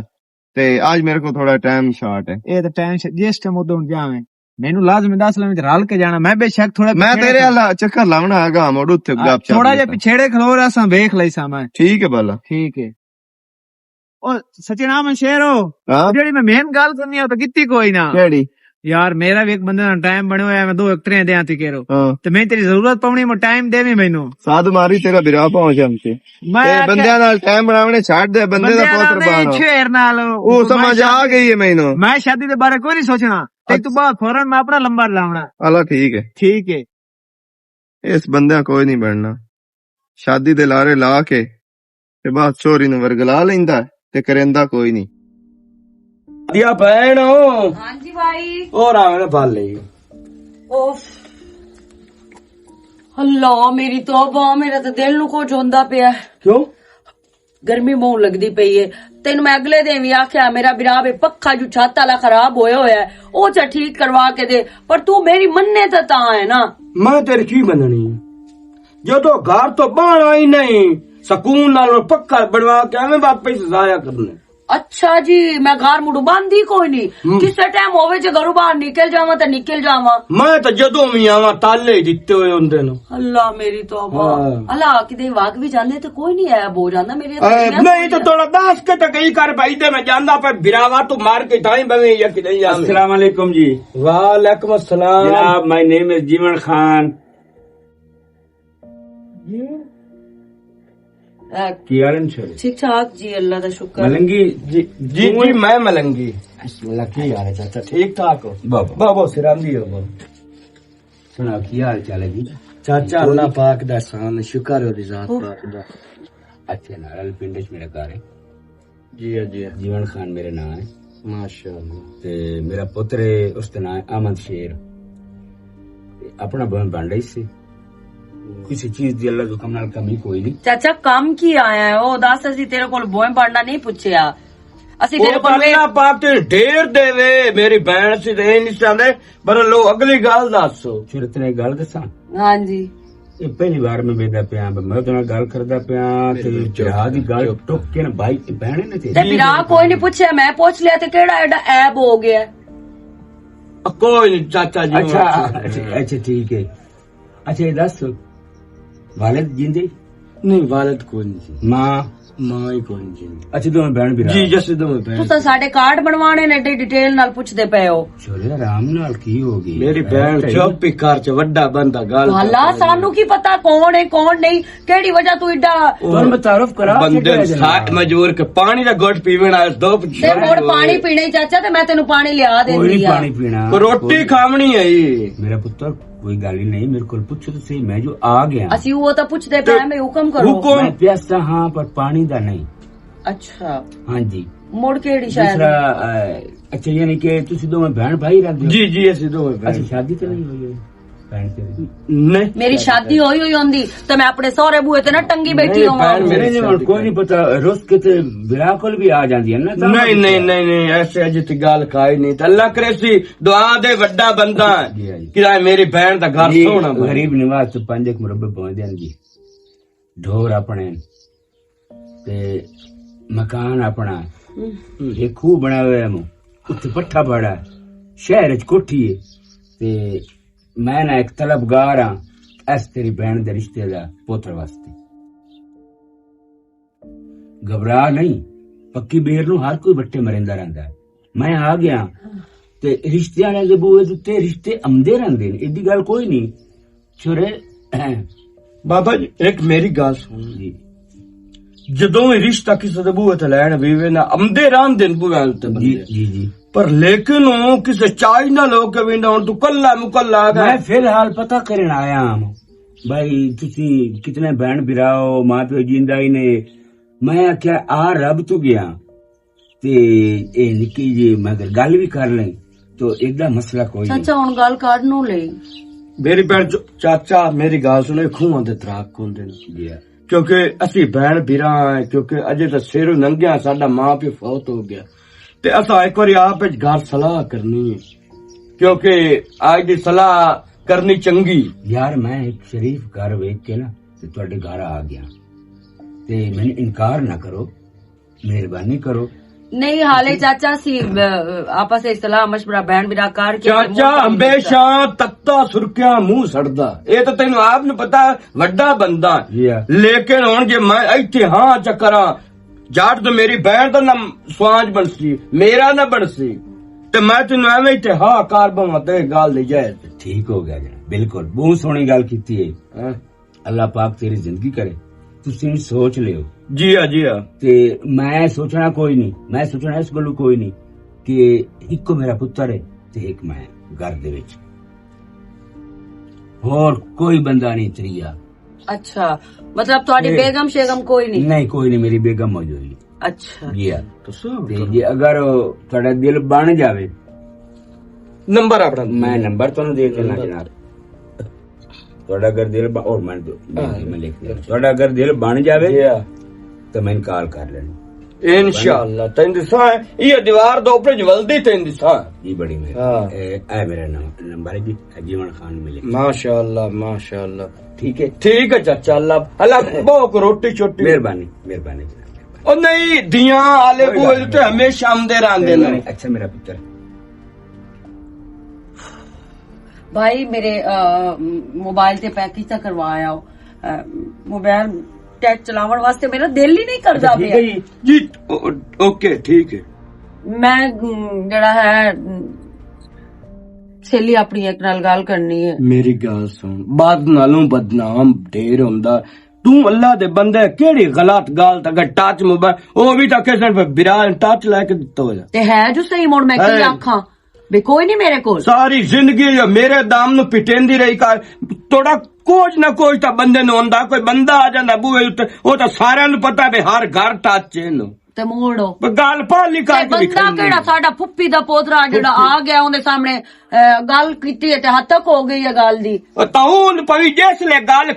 B: ते आज मेरे को थोड़ा टाइम शॉर्ट है
G: ए तो टाइम जिस टाइम उदों जावे मेनू लाजमी 10 किलोमीटर रल के जाना मैं बेशक थोड़ा
B: मैं तेरे अल्लाह चक्कर लावना आगा मोड़ उथे गप
G: थोड़ा जे पिछेड़े खलो रहा देख लई सा मैं
B: ठीक है भला
G: ठीक है ओ सचिन आमन शेरो जेड़ी मैं मेन गल करनी है तो कित्ती कोई ना
B: केड़ी
G: यार मेरा भी एक बंदे ना टाइम बने हुआ है मैं 2 एक्टरे दे आती कह रहा तो मैं तेरी जरूरत पवनी मैं टाइम देवी मैनू
B: साध मारी तेरा बिरा पहुंच हमसे
G: मैं
B: बंदे नाल टाइम बनावने छाड़ दे बंदे दा पोतर बानो
G: छेर नाल
B: ओ समझ आ गई है मैनू
G: मैं शादी के बारे कोई नहीं सोचना ते तू बाद फौरन मैं अपना लंबा लावना
B: अल्लाह ठीक है इस बंदे कोई नहीं बनना शादी दे लारे ला के ते बाद चोरी नु वरगला लेंदा ते करेंदा कोई नहीं
A: दिया भैन
F: हाँ जी भाई
A: और आवे ना पाल ले
F: ओफ अल्लाह मेरी तौबा मेरा तो दिल नु कुछ होंदा पिया
A: क्यों
F: गर्मी मूह लगदी पई है तेन मैं अगले दिन भी आख्या मेरा बिरा बे पक्खा जो छत वाला खराब होया होया है ओ चा ठीक करवा के दे पर तू मेरी मन्ने ता है ना
A: मैं तेरी की बननी जो तो घर तो बाहर आई नहीं सकून नाल पक्का बनवा के हमें वापस जाया करने
F: अच्छा जी मैं घर मुड़ू बांधी कोई नहीं किसे टाइम होवे जे घरों बाहर निकल जावा तो निकल जावा
A: मैं तो जदों भी आवा ताले दिते हुए होंदे ने
F: अल्लाह मेरी तौबा अल्लाह किते वाक भी जाने तो कोई नहीं आया बो जांदा मेरे
A: नहीं तो थोड़ा दास के तो कई कर भाई दे मैं जानदा पर बिरावा तू मार के ताई बवे या कि नहीं अस्सलाम वालेकुम जी वालेकुम अस्सलाम जनाब माय नेम इज जीवन खान की हाल है
F: ठीक ठाक जी अल्लाह का शुक्र
A: मलंगी जी जी जी मैं मलंगी बिस्मिल्लाह की हाल है चाचा ठीक ठाक हो बाबा सिरांदी हो बाबा सुना की हाल चाल है जी चाचा अल्लाह पाक दा एहसान शुक्र है रिजात पाक दा अच्छे नाल पिंड च मेरा घर है जी जीवन खान मेरा नाम है माशाअल्लाह ते मेरा पुत्र है उसदा नाम है अहमद शेर अपना बंडा से किसी चीज दी अल्लाह हुक्म नाल कमी कोई नहीं
F: चाचा काम की आया है ओ दस असि तेरे कोल बोए पढ़ना नहीं पूछया असि तेरे कोल
A: अल्लाह पाक ते ढेर देवे मेरी बहन सी दे नहीं चाहंदे पर लो अगली गल दसो फिर तेरे गल दसा
F: हां जी
A: ये पहली बार मैं बेदा पिया मैं तो गल करदा पिया ते जरा दी गल टोक के ना भाई बहन ने
F: ते बिरा कोई नहीं पूछया मैं पूछ लिया ते केड़ा एडा ऐब हो गया
A: कोई नहीं चाचा जी अच्छा ठीक है अच्छा ये दस वालिद जिंदे नहीं वालिद कोई नहीं मां ही कोई नहीं अच्छा दोनों बहन भी जी जैसे दोनों बहन
F: तुसा साडे कार्ड बनवाने ने डिटेल नाल पुछदे पए हो
A: चले आराम नाल की होगी मेरी बहन चुप ही कर च वड्डा बंदा गल
F: भला सानू की पता कौन है कौन नहीं केड़ी वजह तू इडा
A: तुम तारुफ करा बंदे साथ मजबूर के पानी दा घोट पीवण आया दो
F: ते मोड़ पानी पीने चाचा ते मैं तेनु पानी लिया देंदी आ
A: पानी पीना रोटी खावनी है मेरा पुत्र कोई गल ही नहीं मेरे को पूछो तो सही मैं जो आ गया
F: असि वो तो पूछदे पे मैं हुक्म करो
A: मैं प्यासा हां पर पानी दा नहीं
F: अच्छा
A: हां जी
F: मोड़ केड़ी शायद
A: अच्छा यानी कि तुसी दोवें बहन भाई रहंदे जी जी असि दोवें बहन अच्छा शादी तो नहीं हुई बहन से नहीं
F: मेरी शादी हुई होंदी तो मैं अपने सौरे बुए ते ना टंगी बैठी होवां
A: मेरे ने कोई नहीं पता रोज के ते बिरा कोल भी आ जांदी है ना नहीं नहीं नहीं नहीं ऐसे अज ते गल काई नहीं अल्लाह करे सी दुआ दे वड्डा बंदा कि मेरी बहन दा घर सोना गरीब निवास तो 5 मुरब्बे पहुंच जी ढोर अपने ते मकान अपना एक खूह बना हुआ है उत्थे पट्ठा पड़ा शहर च कोठी है ते मैं ना एक तलबगार हाँ ऐस तेरी बहन दे रिश्ते दा पोत्र वास्ते घबरा नहीं ਪੱਕੀ ਬੇਰ ਨੂੰ ਹਰ ਕੋਈ ਵੱਟੇ ਮਰਿੰਦਾ ਰਹਿੰਦਾ ਹੈ। ਮੈਂ ਆ ਗਿਆ ਤੇ ਰਿਸ਼ਤਿਆਂ ਵਾਲੇ ਦੇ ਬੂਹੇ ਦੇ ਉੱਤੇ ਰਿਸ਼ਤੇ ਆਉਂਦੇ ਰਹਿੰਦੇ ਨੇ, ਏਡੀ ਗੱਲ ਕੋਈ ਨਹੀਂ। ਛੋਰੇ
B: ਬਾਬਾ ਜੀ ਇੱਕ ਮੇਰੀ ਗੱਲ ਸੁਣ
A: ਜੀ,
B: ਜਦੋਂ ਇਹ ਰਿਸ਼ਤਾ ਕਿਸੇ ਦੇ ਬੂਹੇ ਤੇ ਲੈਣ ਵੀਵੇ ਨਾ ਆਉਂਦੇ ਰਹਿੰਦੇ ਨੇ ਬੂਹੇ ਉੱਤੇ
A: ਜੀ
B: ਬੰਦੇ,
A: ਜੀ ਜੀ।
B: ਪਰ ਲੇਕਿਨ ਉਹ ਕਿਸੇ ਚਾਈ ਨਾ ਲੋਕ ਕੇ ਵੀ ਨਾ ਹੁਣ ਤੂੰ ਕੱਲਾ ਮੁਕੱਲਾ ਆ
A: मैं
B: ਗਿਆ।
A: फिलहाल पता करने आया हूँ भाई तुसी कितने बहन बिराओ मां प्यो जिंदा ही ने। मैं आख्या आ रब तू गया ते ए निक्की जी मैं अगर गल भी कर लें तो एदा मसला कोई नहीं।
F: ਚਾਚਾ ਹੁਣ ਗੱਲ ਕੱਢ ਨੂੰ ਲਈ
B: ਮੇਰੀ ਭੈਣ ਚਾਚਾ ਮੇਰੀ ਗੱਲ ਸੁਣੇ, ਖੂਹਾਂ ਦੇ ਤਰਾਕ ਹੁੰਦੇ ਨੇ,
A: जी हाँ।
B: ਕਿਉਂਕਿ ਅਸੀਂ ਭੈਣ ਬਿਰਾ ਹੈ, ਕਿਉਂਕਿ ਅਜੇ ਤਾਂ ਸਿਰ ਨੰਗਿਆ, ਸਾਡਾ ਮਾਂ ਪਿਓ ਫੌਤ ਹੋ ਗਿਆ ਤੇ ਅਸਾਂ ਇੱਕ ਵਾਰੀ ਆਪ ਵਿੱਚ ਘਰ ਸਲਾਹ ਕਰਨੀ ਹੈ, ਕਿਉਂਕਿ ਅੱਜ ਦੀ ਸਲਾਹ ਕਰਨੀ ਚੰਗੀ।
A: यार मैं एक शरीफ घर वेख के ना ते तुहाडे घर आ गया ते मैंने इनकार ना करो, मेहरबानी करो।
F: ਨਹੀਂ ਹਾਲੇ ਚਾਚਾ ਸੀ ਆਪਸ ਵਿੱਚ ਸਲਾਹ ਮਸ਼ਵਰਾ ਬਹਿਣ ਬਿਰਾ ਕਰਕੇ
B: ਚਾਚਾ ਹਮੇਸ਼ਾ ਤੱਤਾ ਸੁਰਖਿਆ ਮੂੰਹ ਸੜਦਾ, ਇਹ ਤਾਂ ਤੈਨੂੰ ਆਪ ਨੂੰ ਪਤਾ, ਵੱਡਾ ਬੰਦਾ।
A: जी हाँ।
B: ਲੇਕਿਨ ਹੁਣ ਜੇ ਮੈਂ ਇੱਥੇ ਹਾਂ ਚੱਕਰਾਂ ਜੱਟ ਤੇ ਮੇਰੀ ਭੈਣ ਦਾ ਨਾ ਸਵਾਂਜ ਬਣਸੀ, ਮੇਰਾ ਨਾ ਬਣਸੀ, ਤੇ ਮੈਂ ਤੈਨੂੰ ਐਵੇਂ ਇੱਥੇ ਹਾਂ ਕਾਰ ਬਵਾਂ ਤੇ ਗੱਲ ਨਹੀਂ ਜਾਏ।
A: ठीक हो गया जनाब, बिल्कुल बहुत सोहनी गल कीती है। अल्लाह पाक तेरी जिंदगी करे, तुसी सोच लियो।
B: ਜੀ ਆ ਜੀ ਆ।
A: ਤੇ ਮੈਂ ਸੋਚਣਾ ਕੋਈ ਨਹੀਂ, ਮੈਂ ਸੋਚਣਾ ਇਸ ਗੱਲੋਂ ਕੋਈ ਨਹੀਂ ਕਿ ਇੱਕੋ ਮੇਰਾ ਪੁੱਤਰ ਹੈ ਤੇ ਇੱਕ ਮੈਂ ਘਰ ਦੇ ਵਿੱਚ, ਹੋਰ ਕੋਈ ਬੰਦਾ ਨਹੀਂ ਤਰੀਆ।
F: ਅੱਛਾ ਮਤਲਬ ਤੁਹਾਡੀ
A: ਇਹ-
F: ਬੇਗਮ ਸ਼ੇਗਮ ਕੋਈ ਨਹੀਂ?
A: ਨਹੀਂ ਕੋਈ ਨਹੀਂ, ਮੇਰੀ ਬੇਗਮ ਮੌਜੂਦ ਹੈ।
F: ਅੱਛਾ
A: ਜੀ ਹਾਂ। ਤੇ ਜੇ ਅਗਰ ਤੁਹਾਡਾ ਦਿਲ ਬਣ ਜਾਵੇ,
B: ਨੰਬਰ ਆਪਣਾ
A: ਮੈਂ ਨੰਬਰ ਤੁਹਾਨੂੰ ਦੇ ਦੇਣਾ ਜਨਾਬ। ਤੁਹਾਡਾ ਅਗਰ ਦਿਲ ਔਰ ਮੈਂ ਲਿਖ ਦਿਆਂ, ਤੁਹਾਡਾ ਅਗਰ ਦਿਲ ਬਣ ਜਾਵੇ
B: ਜੀ ਆ।
A: ਤਾਂ ਮੈਨੂੰ ਕਾਲ ਕਰ ਲੈਣੀ।
B: इंशाअल्लाह तैन दिसा है, ये दीवार दो ऊपर जवल्दी तैन दिसा है।
A: जी बड़ी
B: हाँ।
A: मेहरबानी। ए मेरा नंबर है जी, जीवन खान मिले।
B: माशाअल्लाह माशाअल्लाह।
A: ठीक है,
B: ठीक है चाचा, अल्लाह अल्लाह बहुत रोटी छोटी।
A: मेहरबानी मेहरबानी जनाब।
B: और नहीं दिया आले बुए तो हमेशा आमदे रहंदे ने।
A: अच्छा मेरा पुत्र
F: भाई मेरे मोबाइल से पैकेज तक करवाया मोबाइल टैग चलावन वास्ते मेरा दिल ही नहीं करता
A: ठीक
F: पिया।
A: है जी।
B: जी ओके ठीक है।
F: मैं जड़ा है सहेली अपनी एक नाल गल करनी है।
B: मेरी गल सुन, बाद नालों बदनाम ढेर हुंदा। तू अल्लाह दे बंदे केड़ी गलत गल तक टच मोबाइल ओ भी तक किसन पे बिराल टच लेके दित्ता होया
F: ते है जो सही मोड़ मैं की
B: है।
F: आखा बे कोई नहीं मेरे को
B: सारी जिंदगी जो मेरे दाम नु पिटेंदी रही कर थोड़ा कुछ ना कुछ तो बंदे नु हुंदा। कोई बंदा आ जांदा बूहे उत्ते ओ तो सारियां नु पता भी हर घर टच है नु
F: ते मोड़ो
B: गल पाली
F: ते
B: कर
F: बंदा केड़ा साडा फुप्पी दा पोतरा जेड़ा आ गया उनके सामने गल कीती है ते हद तक हो गई है गल दी।
B: ताऊन पवी जिसले गल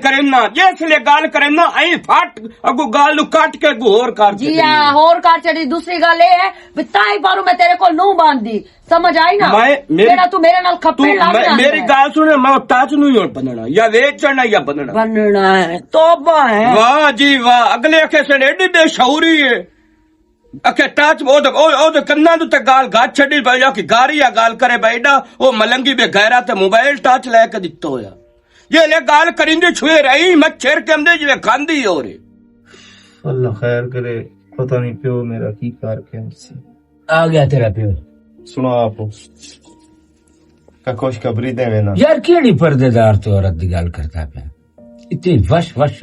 B: करना आई फट अगो गल नु कट के होर कर
F: जी हाँ होर कार चढ़ी। दूसरी गल ये है भी ताई पारू मैं तेरे को नूं बांध दी, समझ आई ना? मेरा तू मेरे नाल खप्पे लग जांदा
B: मेरी गल सुन, मैं टच नु ही बनना या वेचना या बनना
F: बनना है तौबा है।
B: वाह जी वाह, अगले आखे से एडी बेशऊरी है। अखे टच ओ कन्ना ते गाल गाच छड़ी पई जा कि गारी या गाल करे बैठा ओ मलंगी बे गैरा ते मोबाइल टच लेके दित्तो होया। ये ले गाल करिंदे छुए रही मच्छर के अंदर जिवे खांदी हो रे।
H: अल्लाह खैर करे, पता नहीं प्यो मेरा की कर के हमसे
A: आ गया तेरा प्यो।
H: सुना आप का खुशखबरी देवे ना
A: यार केड़ी पर्देदार तो औरत दी गल करता पे इतनी वश वश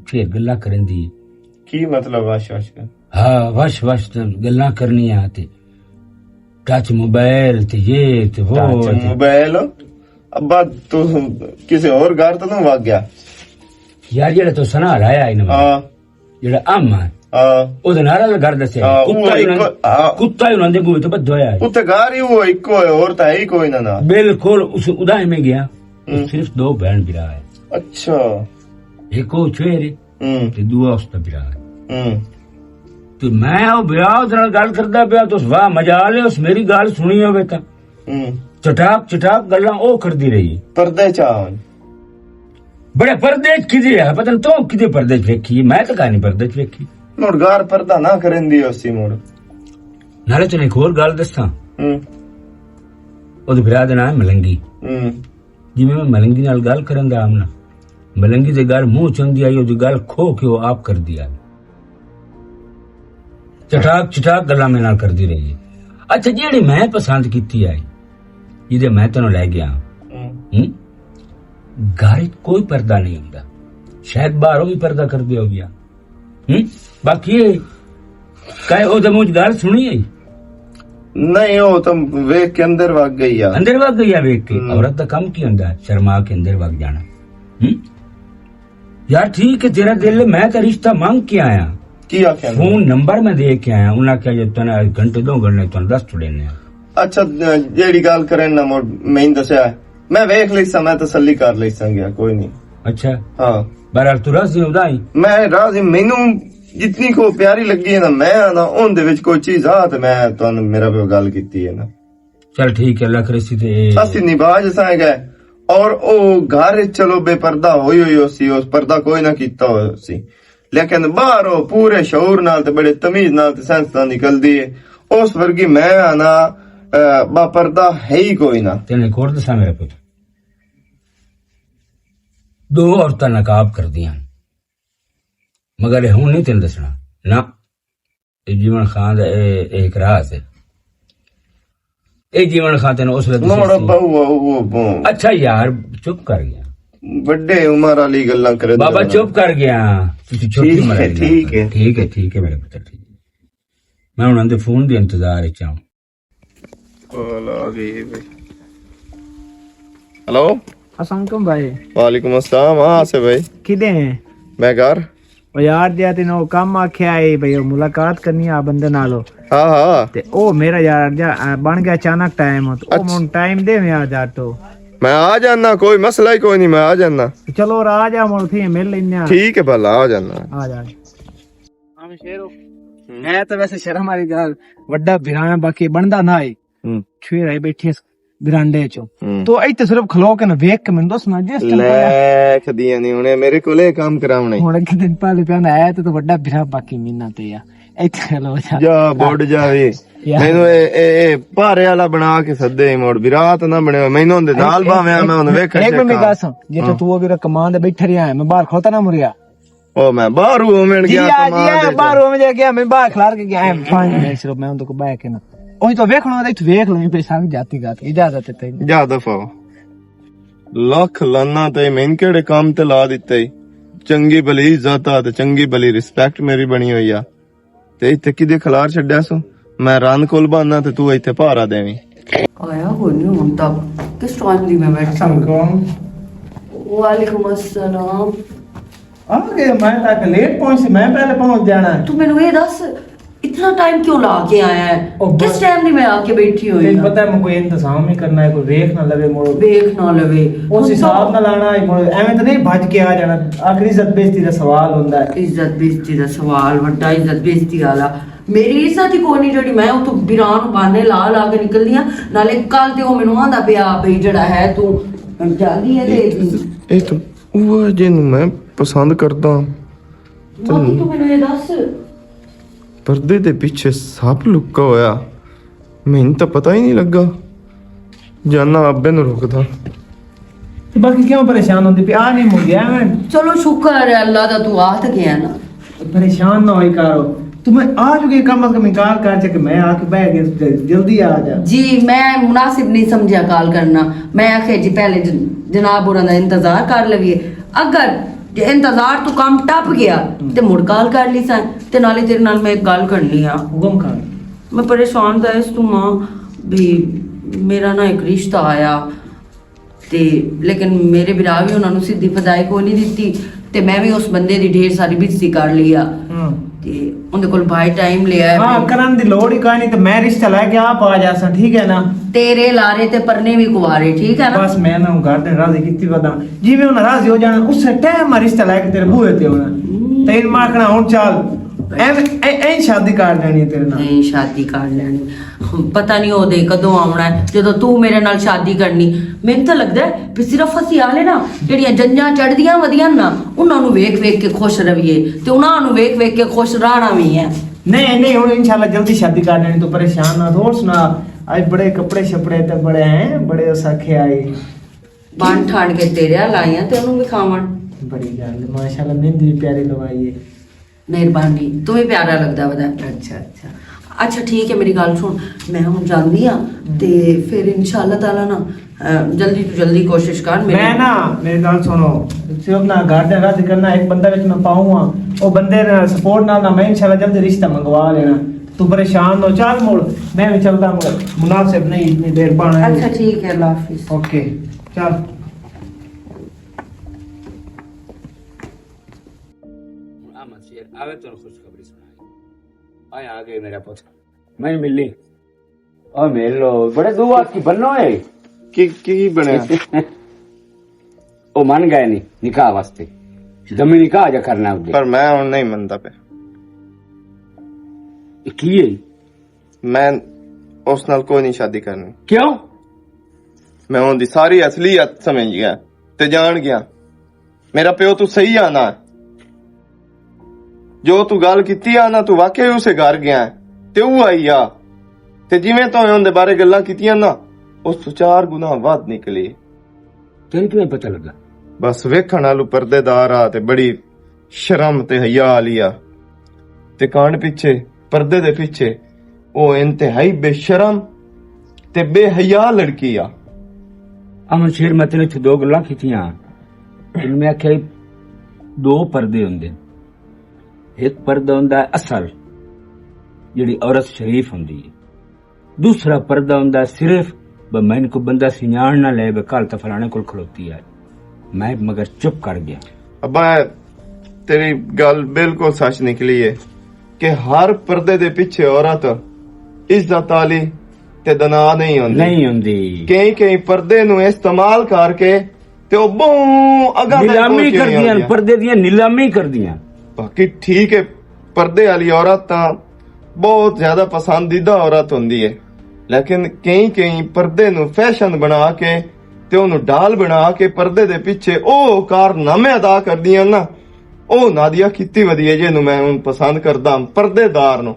A: फिर गल्ला करंदी।
H: की मतलब आश का
A: हाँ वश वश गल्ला करनी आती, टच मोबाइल ते ये ते वो ते।
H: मोबाइल अब्बा तू किसी और घर तो नहीं भाग गया?
A: यार जेड़ा तो सना लाया इन
H: हाँ
A: जेड़ा आम है
H: हाँ
A: ਉਹਦੇ ਨਾਲ ਗੱਲ ਦੱਸਿਆ ਕੁੱਤਾ ਹੀ ਉਹਨਾਂ ਦੇ ਬੂਹੇ ਤੇ ਬੱਧਾ ਹੋਇਆ ਹੈ।
H: ਉੱਤੇ ਘਰ ਹੀ ਉਹ ਇੱਕੋ ਹੈ, ਹੋਰ ਤਾਂ ਹੈ ਹੀ ਕੋਈ ਨਾ।
A: ਬਿਲਕੁਲ ਉਸ ਉਦਾਹੇ में गया सिर्फ दो बहन बिरा है।
H: अच्छा
A: एक वो छेरे ते दूआ उसका बिरा है। तो मैं वो बिरा ਉਹਦੇ ਨਾਲ ਗੱਲ ਕਰਦਾ ਪਿਆ तो वाह मजा आ ले उस मेरी गल सुनी होवे ਤਾਂ ਚਟਾਕ ਚਟਾਕ ਗੱਲਾਂ ਉਹ ਕਰਦੀ ਰਹੀ।
H: ਪਰਦੇ ਚਾਹ
A: ਬੜੇ ਪਰਦੇ ਕਿਦੇ ਹੈ ਪਤਾ ਨਹੀਂ ਤੂੰ ਕਿਦੇ ਪਰਦੇ ਵੇਖੀ, ਮੈਂ ਤਾਂ ਕਹਾਣੀ ਪਰਦੇ ਵੇਖੀ।
H: ਮੁੜ ਘਰ ਪਰਦਾ ਨਾ ਕਰਨ ਦੀ ਉਸੇ ਮੁੜ
A: ਨਾਲੇ ਤੈਨੂੰ ਇੱਕ ਹੋਰ ਗੱਲ ਦੱਸਾਂ, ਉਹਦੇ ਬਿਰਾ ਦਾ ਨਾਮ ਮਲੰਗੀ। ਜਿਵੇਂ ਮੈਂ ਮਲੰਗੀ ਨਾਲ ਗੱਲ ਕਰਨ ਦਾ ਆਮਨਾ ਮਲੰਗੀ ਦੇ ਗੱਲ ਮੂੰਹ ਚੰਦੀ ਆਈ ਉਹਦੀ ਗੱਲ ਖੋ ਕੇ ਉਹ ਆਪ ਕਰ ਦਿਆ। ਚਟਾਕ ਗੱਲਾਂ ਮੇਰੇ ਨਾਲ ਕਰਦੀ ਰਹੀ ਹੈ। ਅੱਛਾ ਜਿਹੜੀ ਮੈਂ ਪਸੰਦ ਕੀਤੀ ਹੈ ਜਿਹਦੇ ਮੈਂ ਤੈਨੂੰ ਲੈ ਗਿਆ ਘਰ ਵਿੱਚ ਕੋਈ ਪਰਦਾ ਨਹੀਂ ਹੁੰਦਾ, ਸ਼ਾਇਦ ਬਾਹਰੋਂ ਵੀ ਪਰਦਾ ਕਰਦੇ ਹੋ ਗਿਆ। ਬਾਕੀ ਕਹੇ ਉਹਦੇ ਮੂੰਹ ਚ ਗੱਲ ਸੁਣੀ ਹੈ
B: नहीं वो तो वेख के अंदर भाग गई यार।
A: अंदर भाग गई वेख के। औरत का कम की होता है शर्मा के अंदर भाग जाना। यार ठीक है तेरा दिल, मैं तो रिश्ता मांग के आया, फोन नंबर में दे के आया, उन्हें क्या जो तने घंटे 2 घंटे तो 10 थोड़े ने।
B: अच्छा जेड़ी गल करे ना मैं दसिया मैं वेख लीसा, मैं तसल्ली कर लीसा गया कोई नहीं।
A: अच्छा
B: हाँ
A: बहरहाल तू राजी उदाई?
B: मैं राजी, मैनू जितनी को प्यारी लगी है ना मैं ना उन दे विच कोई चीज आ ते मैं तुहानू मेरा पे गल कीती है ना।
A: चल ठीक है अल्लाह करे ते
B: असि निभाज सा गए और ओ घर चलो बेपर्दा होई होसी, उस पर्दा कोई ना कीता होसी, लेकिन बाहर ओ पूरे शऊर नाल ते बड़े तमीज नाल ते सेंस नाल निकलदी है। उस वर्गी मैं ना बा पर्दा है ही कोई ना।
A: तेने कोर दसा मेरे पुत्र, 2 औरतां नकाब कर दियां मगर हूं नहीं तेन दसना ना। जीवन खान दा एक राज है, जीवन खान तेन उस अच्छा यार चुप कर गया,
B: बड़े उमर वाली गल्लां करे
A: बाबा चुप कर गया।
B: ठीक है
A: ठीक है ठीक है मेरे पुत्र, ठीक है। मैं हुण उनके फोन दे इंतजार च हां।
B: हेलो
G: अस्सलाम भाई।
B: वालेकुम अस्सलाम। हाँ से भाई
G: किदे हैं?
B: मैं घर
G: ओ यार जे तेनो काम आख्या है भाई मुलाकात करनी आ बंदे नालो।
B: हाँ हाँ
G: ते ओ मेरा यार बन गया अचानक टाइम हो तो ओ मुन टाइम दे मैं आ जा तो
B: मैं आ जाना, कोई मसला ही कोई नहीं, मैं आ जाना।
G: चलो और आ जा मुन थे मिल लेने।
B: ठीक है भला आ जाना।
G: आ जा। हम शेरो मैं तो वैसे शर्म वाली गल वड्डा बिराना बाकी बनदा ना है छुए रही बैठी बिरांडे चो तो इत्थे सिर्फ खलो के ना वेख के मैं दसना जिस
B: लेख दिया नहीं उन्हें मेरे कोले काम करावने
G: हुन एक दिन पहले प्यान आया तो वड्डा बिरा बाकी मीना ते या इत्थे खलो
B: जा बोड जावे मैनू ए भारे वाला बना के सदे मोड़ विरात ना बने मैनू दे नाल भावे मैं उन वेख
G: एक मिनट गास जे तो तू अभी कमान दे बैठा रिया है मैं बाहर खोता ना मुरिया
B: ओ मैं बाहर मिल गया
G: कमान दे बाहर में गया मैं बाहर खलार के गया 5 मिनट सिर्फ मैं उनको बैठ के ना ओही तो वेखना है तू वेख ले पैसा जाती गाती इजाजत है तेरी
B: जा दफा लख लाना ते मैन केड़े काम ते ला दिते चंगी भली इज्जत आ ते चंगी भली रिस्पेक्ट मेरी बनी हुई आ ते इत्थे किदे खलार छड्या सो मैं रन कोल बाना ते तू इत्थे भारा देवी
F: आया हो नहीं हुन तक किस टाइम दी मैं बैठ वालेकुम अस्सलाम।
G: आ गए मैं तक लेट पहुंची मैं पहले पहुंच जाना
F: तू मेनू ये दस इतना टाइम क्यों ला के आया है? किस टाइम दी मैं आके बैठी हुई
G: तेरे पता है मैं कोई इंतजाम ही करना है कोई वेख ना लवे मोड़
F: वेख ना लवे
G: उस हिसाब ना लाना है मोड़ एवें तो नहीं भज के आ जाना। आखिरी इज्जत बेइज्जती दा सवाल हुंदा है।
F: इज्जत बेइज्जती दा सवाल वड्डा इज्जत बेइज्जती वाला मेरी इज्जत ही कोई नहीं जेडी मैं उतो बिरान बाने ला ला के निकल दियां नाले कल ते ओ मेनू आंदा पिया भई जेड़ा है तू जल्दी है दे
B: ए तो वो जिन मैं पसंद करदा
F: बाकी तू मेनू ये दस
B: पर्दे दे पीछे सप लुका होया मैनू तो पता ही नहीं लगा जाना अब्बे नु रोकदा
G: तो बाकी क्यों परेशान होंदी पे आ नहीं मुड़ गया मैं
F: चलो शुक्र है अल्लाह दा तू आ तो गया ना
G: परेशान ना होई करो तुम्हें आ चुके कम से कम इनकार कर के मैं आके बैठ गया जल्दी आ जा
F: जी मैं मुनासिब नहीं समझा कॉल करना मैं आखे जी पहले जनाब होरां दा इंतजार कर लविए अगर जे इंतजार तू काम टप गया ते मुड़ कॉल कर ली सा ते नाले तेरे नाल मैं एक गल करनी आ
G: हुक्म कर
F: मैं परेशान था इस तू मां भी मेरा ना एक रिश्ता आया ते लेकिन मेरे बिरा भी उन्होंने सीधी फदाई को नहीं दिती ते मैं भी उस बंदे दी ढेर सारी बेइज्जती कर लिया ते उनके कोल भाई टाइम लिया है
G: हां करन दी लोड़ ही कोई नहीं तो मैं रिश्ता लेके आप आ जासा ठीक है ना
F: तेरे लारे ते परने भी कुवारे ठीक है ना
G: बस मैं ना घर दे राजी किती वदा जिवें उन राजी हो जाना उस टाइम रिश्ता लेके तेरे बूहे ते होना तेन माखना हुन चल ऐ शादी कर लेनी तेरे नाल
F: नहीं शादी कर लेनी पता नहीं ओदे कदों आउणा है जदों तू मेरे नाल शादी करनी मैनूं तां लगदा है भी सिर्फ ਅਸੀਂ ਆਲੇ ਨਾ ਜਿਹੜੀਆਂ ਜੰਜਾਂ ਚੜਦੀਆਂ ਵਧੀਆਂ ਨਾ ਉਹਨਾਂ ਨੂੰ ਵੇਖ ਵੇਖ ਕੇ ਖੁਸ਼ ਰਹੀਏ ਤੇ ਉਹਨਾਂ ਨੂੰ ਵੇਖ ਵੇਖ ਕੇ ਖੁਸ਼ ਰਹਿਣਾ ਵੀ है
G: नहीं नहीं हुन इंशाल्लाह जल्दी शादी कर लेनी तो परेशान ना हो सुना आज बड़े कपड़े छपड़े ते बड़े हैं बड़े सखे आए
F: बन ठाण के तेरे लाइयां ते ਉਹਨੂੰ ਵਿਖਾਵਣ
G: बड़ी गल माशाल्लाह मेहंदी भी प्यारी लवाई है
F: ਮਿਹਰਬਾਨੀ ਤੂੰ ਵੀ ਪਿਆਰਾ ਲੱਗਦਾ ਵਦਾ
I: ਅੱਛਾ ਅੱਛਾ
F: ਅੱਛਾ ਠੀਕ ਹੈ ਮੇਰੀ ਗੱਲ ਸੁਣ ਮੈਂ ਹੁਣ ਜਾਂਦੀ ਆ ਤੇ ਫਿਰ ਇਨਸ਼ਾਅੱਲਾ ਤਾਲਾ ਨਾ ਜਲਦੀ ਤੋਂ ਜਲਦੀ ਕੋਸ਼ਿਸ਼ ਕਰ
G: मैं ना मेरी गल सुनो सिर्फ ना घर दे रद्द करना एक बंदा विच मैं पाऊंगा ओ बंदे दे सपोर्ट नाल ना मैं इंशाल्लाह जल्दी रिश्ता मंगवा लेना तू परेशान हो चल मोड़ मैं भी चलदा मोड़ मुनासिब नहीं इतनी देर पाना
F: अच्छा ठीक है अल्लाह हाफिज
G: ओके चल
A: अहमद शेर आवे तो खुशखबरी सुनाई आए आ गए मेरा पुत्र मैं मिली और मिल लो बड़े दो बात की बनो है
B: की बनया
A: ਉਹ ਮੰਨ ਗਏ ਨਹੀਂ ਨਿਕਾਹ ਵਾਸਤੇ ਜਮੀ ਨਿਕਾਹ ਜਾ ਕਰਨਾ ਉਹਦੇ
B: पर मैं हुण नहीं मनदा पे
A: ਕੀ ਹੈ
B: मैं उस नाल कोई नहीं शादी करनी
A: ਕਿਉਂ
B: मैं उनकी सारी असलियत समझ गया ते जान गया मेरा प्यो तू सही आना जो तू गल कीती आ ना तू वाकई उसे घर गया ते वो आई आ ते जिवें तो उनदे बारे गल्लां कीतियां ना उस तो 4 गुना वध निकली
A: ਤੈਨੂੰ ਕਿਵੇਂ ਪਤਾ ਲੱਗਾ
B: बस वेखण वालू पर्देदार आ ते बड़ी शर्म ते हया वाली आ ते कांड पिछे पर्दे दे पिछे ओ इंतहाई बेशरम ते बेहया लड़की आ
A: ਅਮਨ ਸ਼ੇਰ ਮੈਂ ਤੇਰੇ ਇੱਥੇ ਦੋ ਗੱਲਾਂ ਕੀਤੀਆਂ ਇਹਨੂੰ ਮੈਂ ਆਖਿਆ ਦੋ ਪਰਦੇ ਹੁੰਦੇ ਇੱਕ ਪਰਦਾ ਹੁੰਦਾ ਹੈ ਅਸਲ ਜਿਹੜੀ ਔਰਤ ਸ਼ਰੀਫ ਹੁੰਦੀ ਹੈ ਦੂਸਰਾ ਪਰਦਾ ਹੁੰਦਾ ਹੈ ਸਿਰਫ मैंने को बंदा सियाण ना ले कल तो फलाने को खड़ोती है मैं मगर चुप कर गया
B: अब्बा तेरी गल बिल्कुल सच निकली है कि हर पर्दे दे पीछे औरत इज्जत वाली ते दना नहीं होंदी कई पर्दे नु इस्तेमाल करके ते ओ बहु अगा
A: नीलामी कर दियां पर्दे दी नीलामी कर दियां
B: बाकी ठीक है पर्दे वाली औरत ता बहुत ज्यादा पसंदीदा औरत होंदी है लेकिन कई पर्दे नु फैशन बना के ते ओनु डाल बना के पर्दे दे पीछे ओ कारनामे अदा कर दियां ना ओ नादिया कितनी वधिया जे नु मैं हुन पसंद करदा पर्देदार नु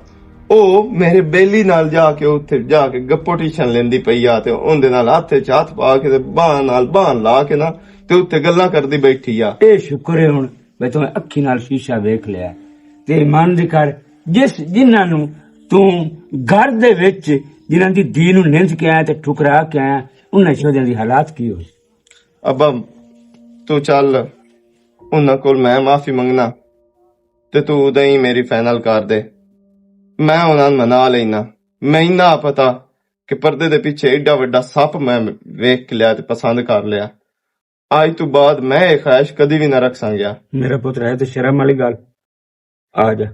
B: ओ मेरे बेली नाल जाके उत्थे जाके गप्पोटीशन लेंदी पई आ ते ओंदे नाल हत्थे च हत्थ पा के ते बाह नाल बाह ला के ना ते उत्थे गल्लां करदी बैठी आ
A: ए शुक्र है हुन मैं तो अखी नाल शीशा देख लिया ते ईमान दी कर जिन्हां नु तू घर दे विच जिन्हां दी धी नूं निंद के आया ते ठुकरा के आया उन्हां शोदियां दी हालात की होई
B: अब्बा तू चल उन्हां कोल मैं माफी मंगना ते तू उदे ही मेरी फाइनल कर दे मैं उन्हां नूं मना लेना मैं ना पता कि पर्दे दे पीछे एडा वड्डा सप मैं वेख लिया ते पसंद कर लिया आज तू बाद मैं ये ख्वाहिश कदी भी ना रख सकया
A: मेरा पुत्र है तो शर्म वाली गल आ जा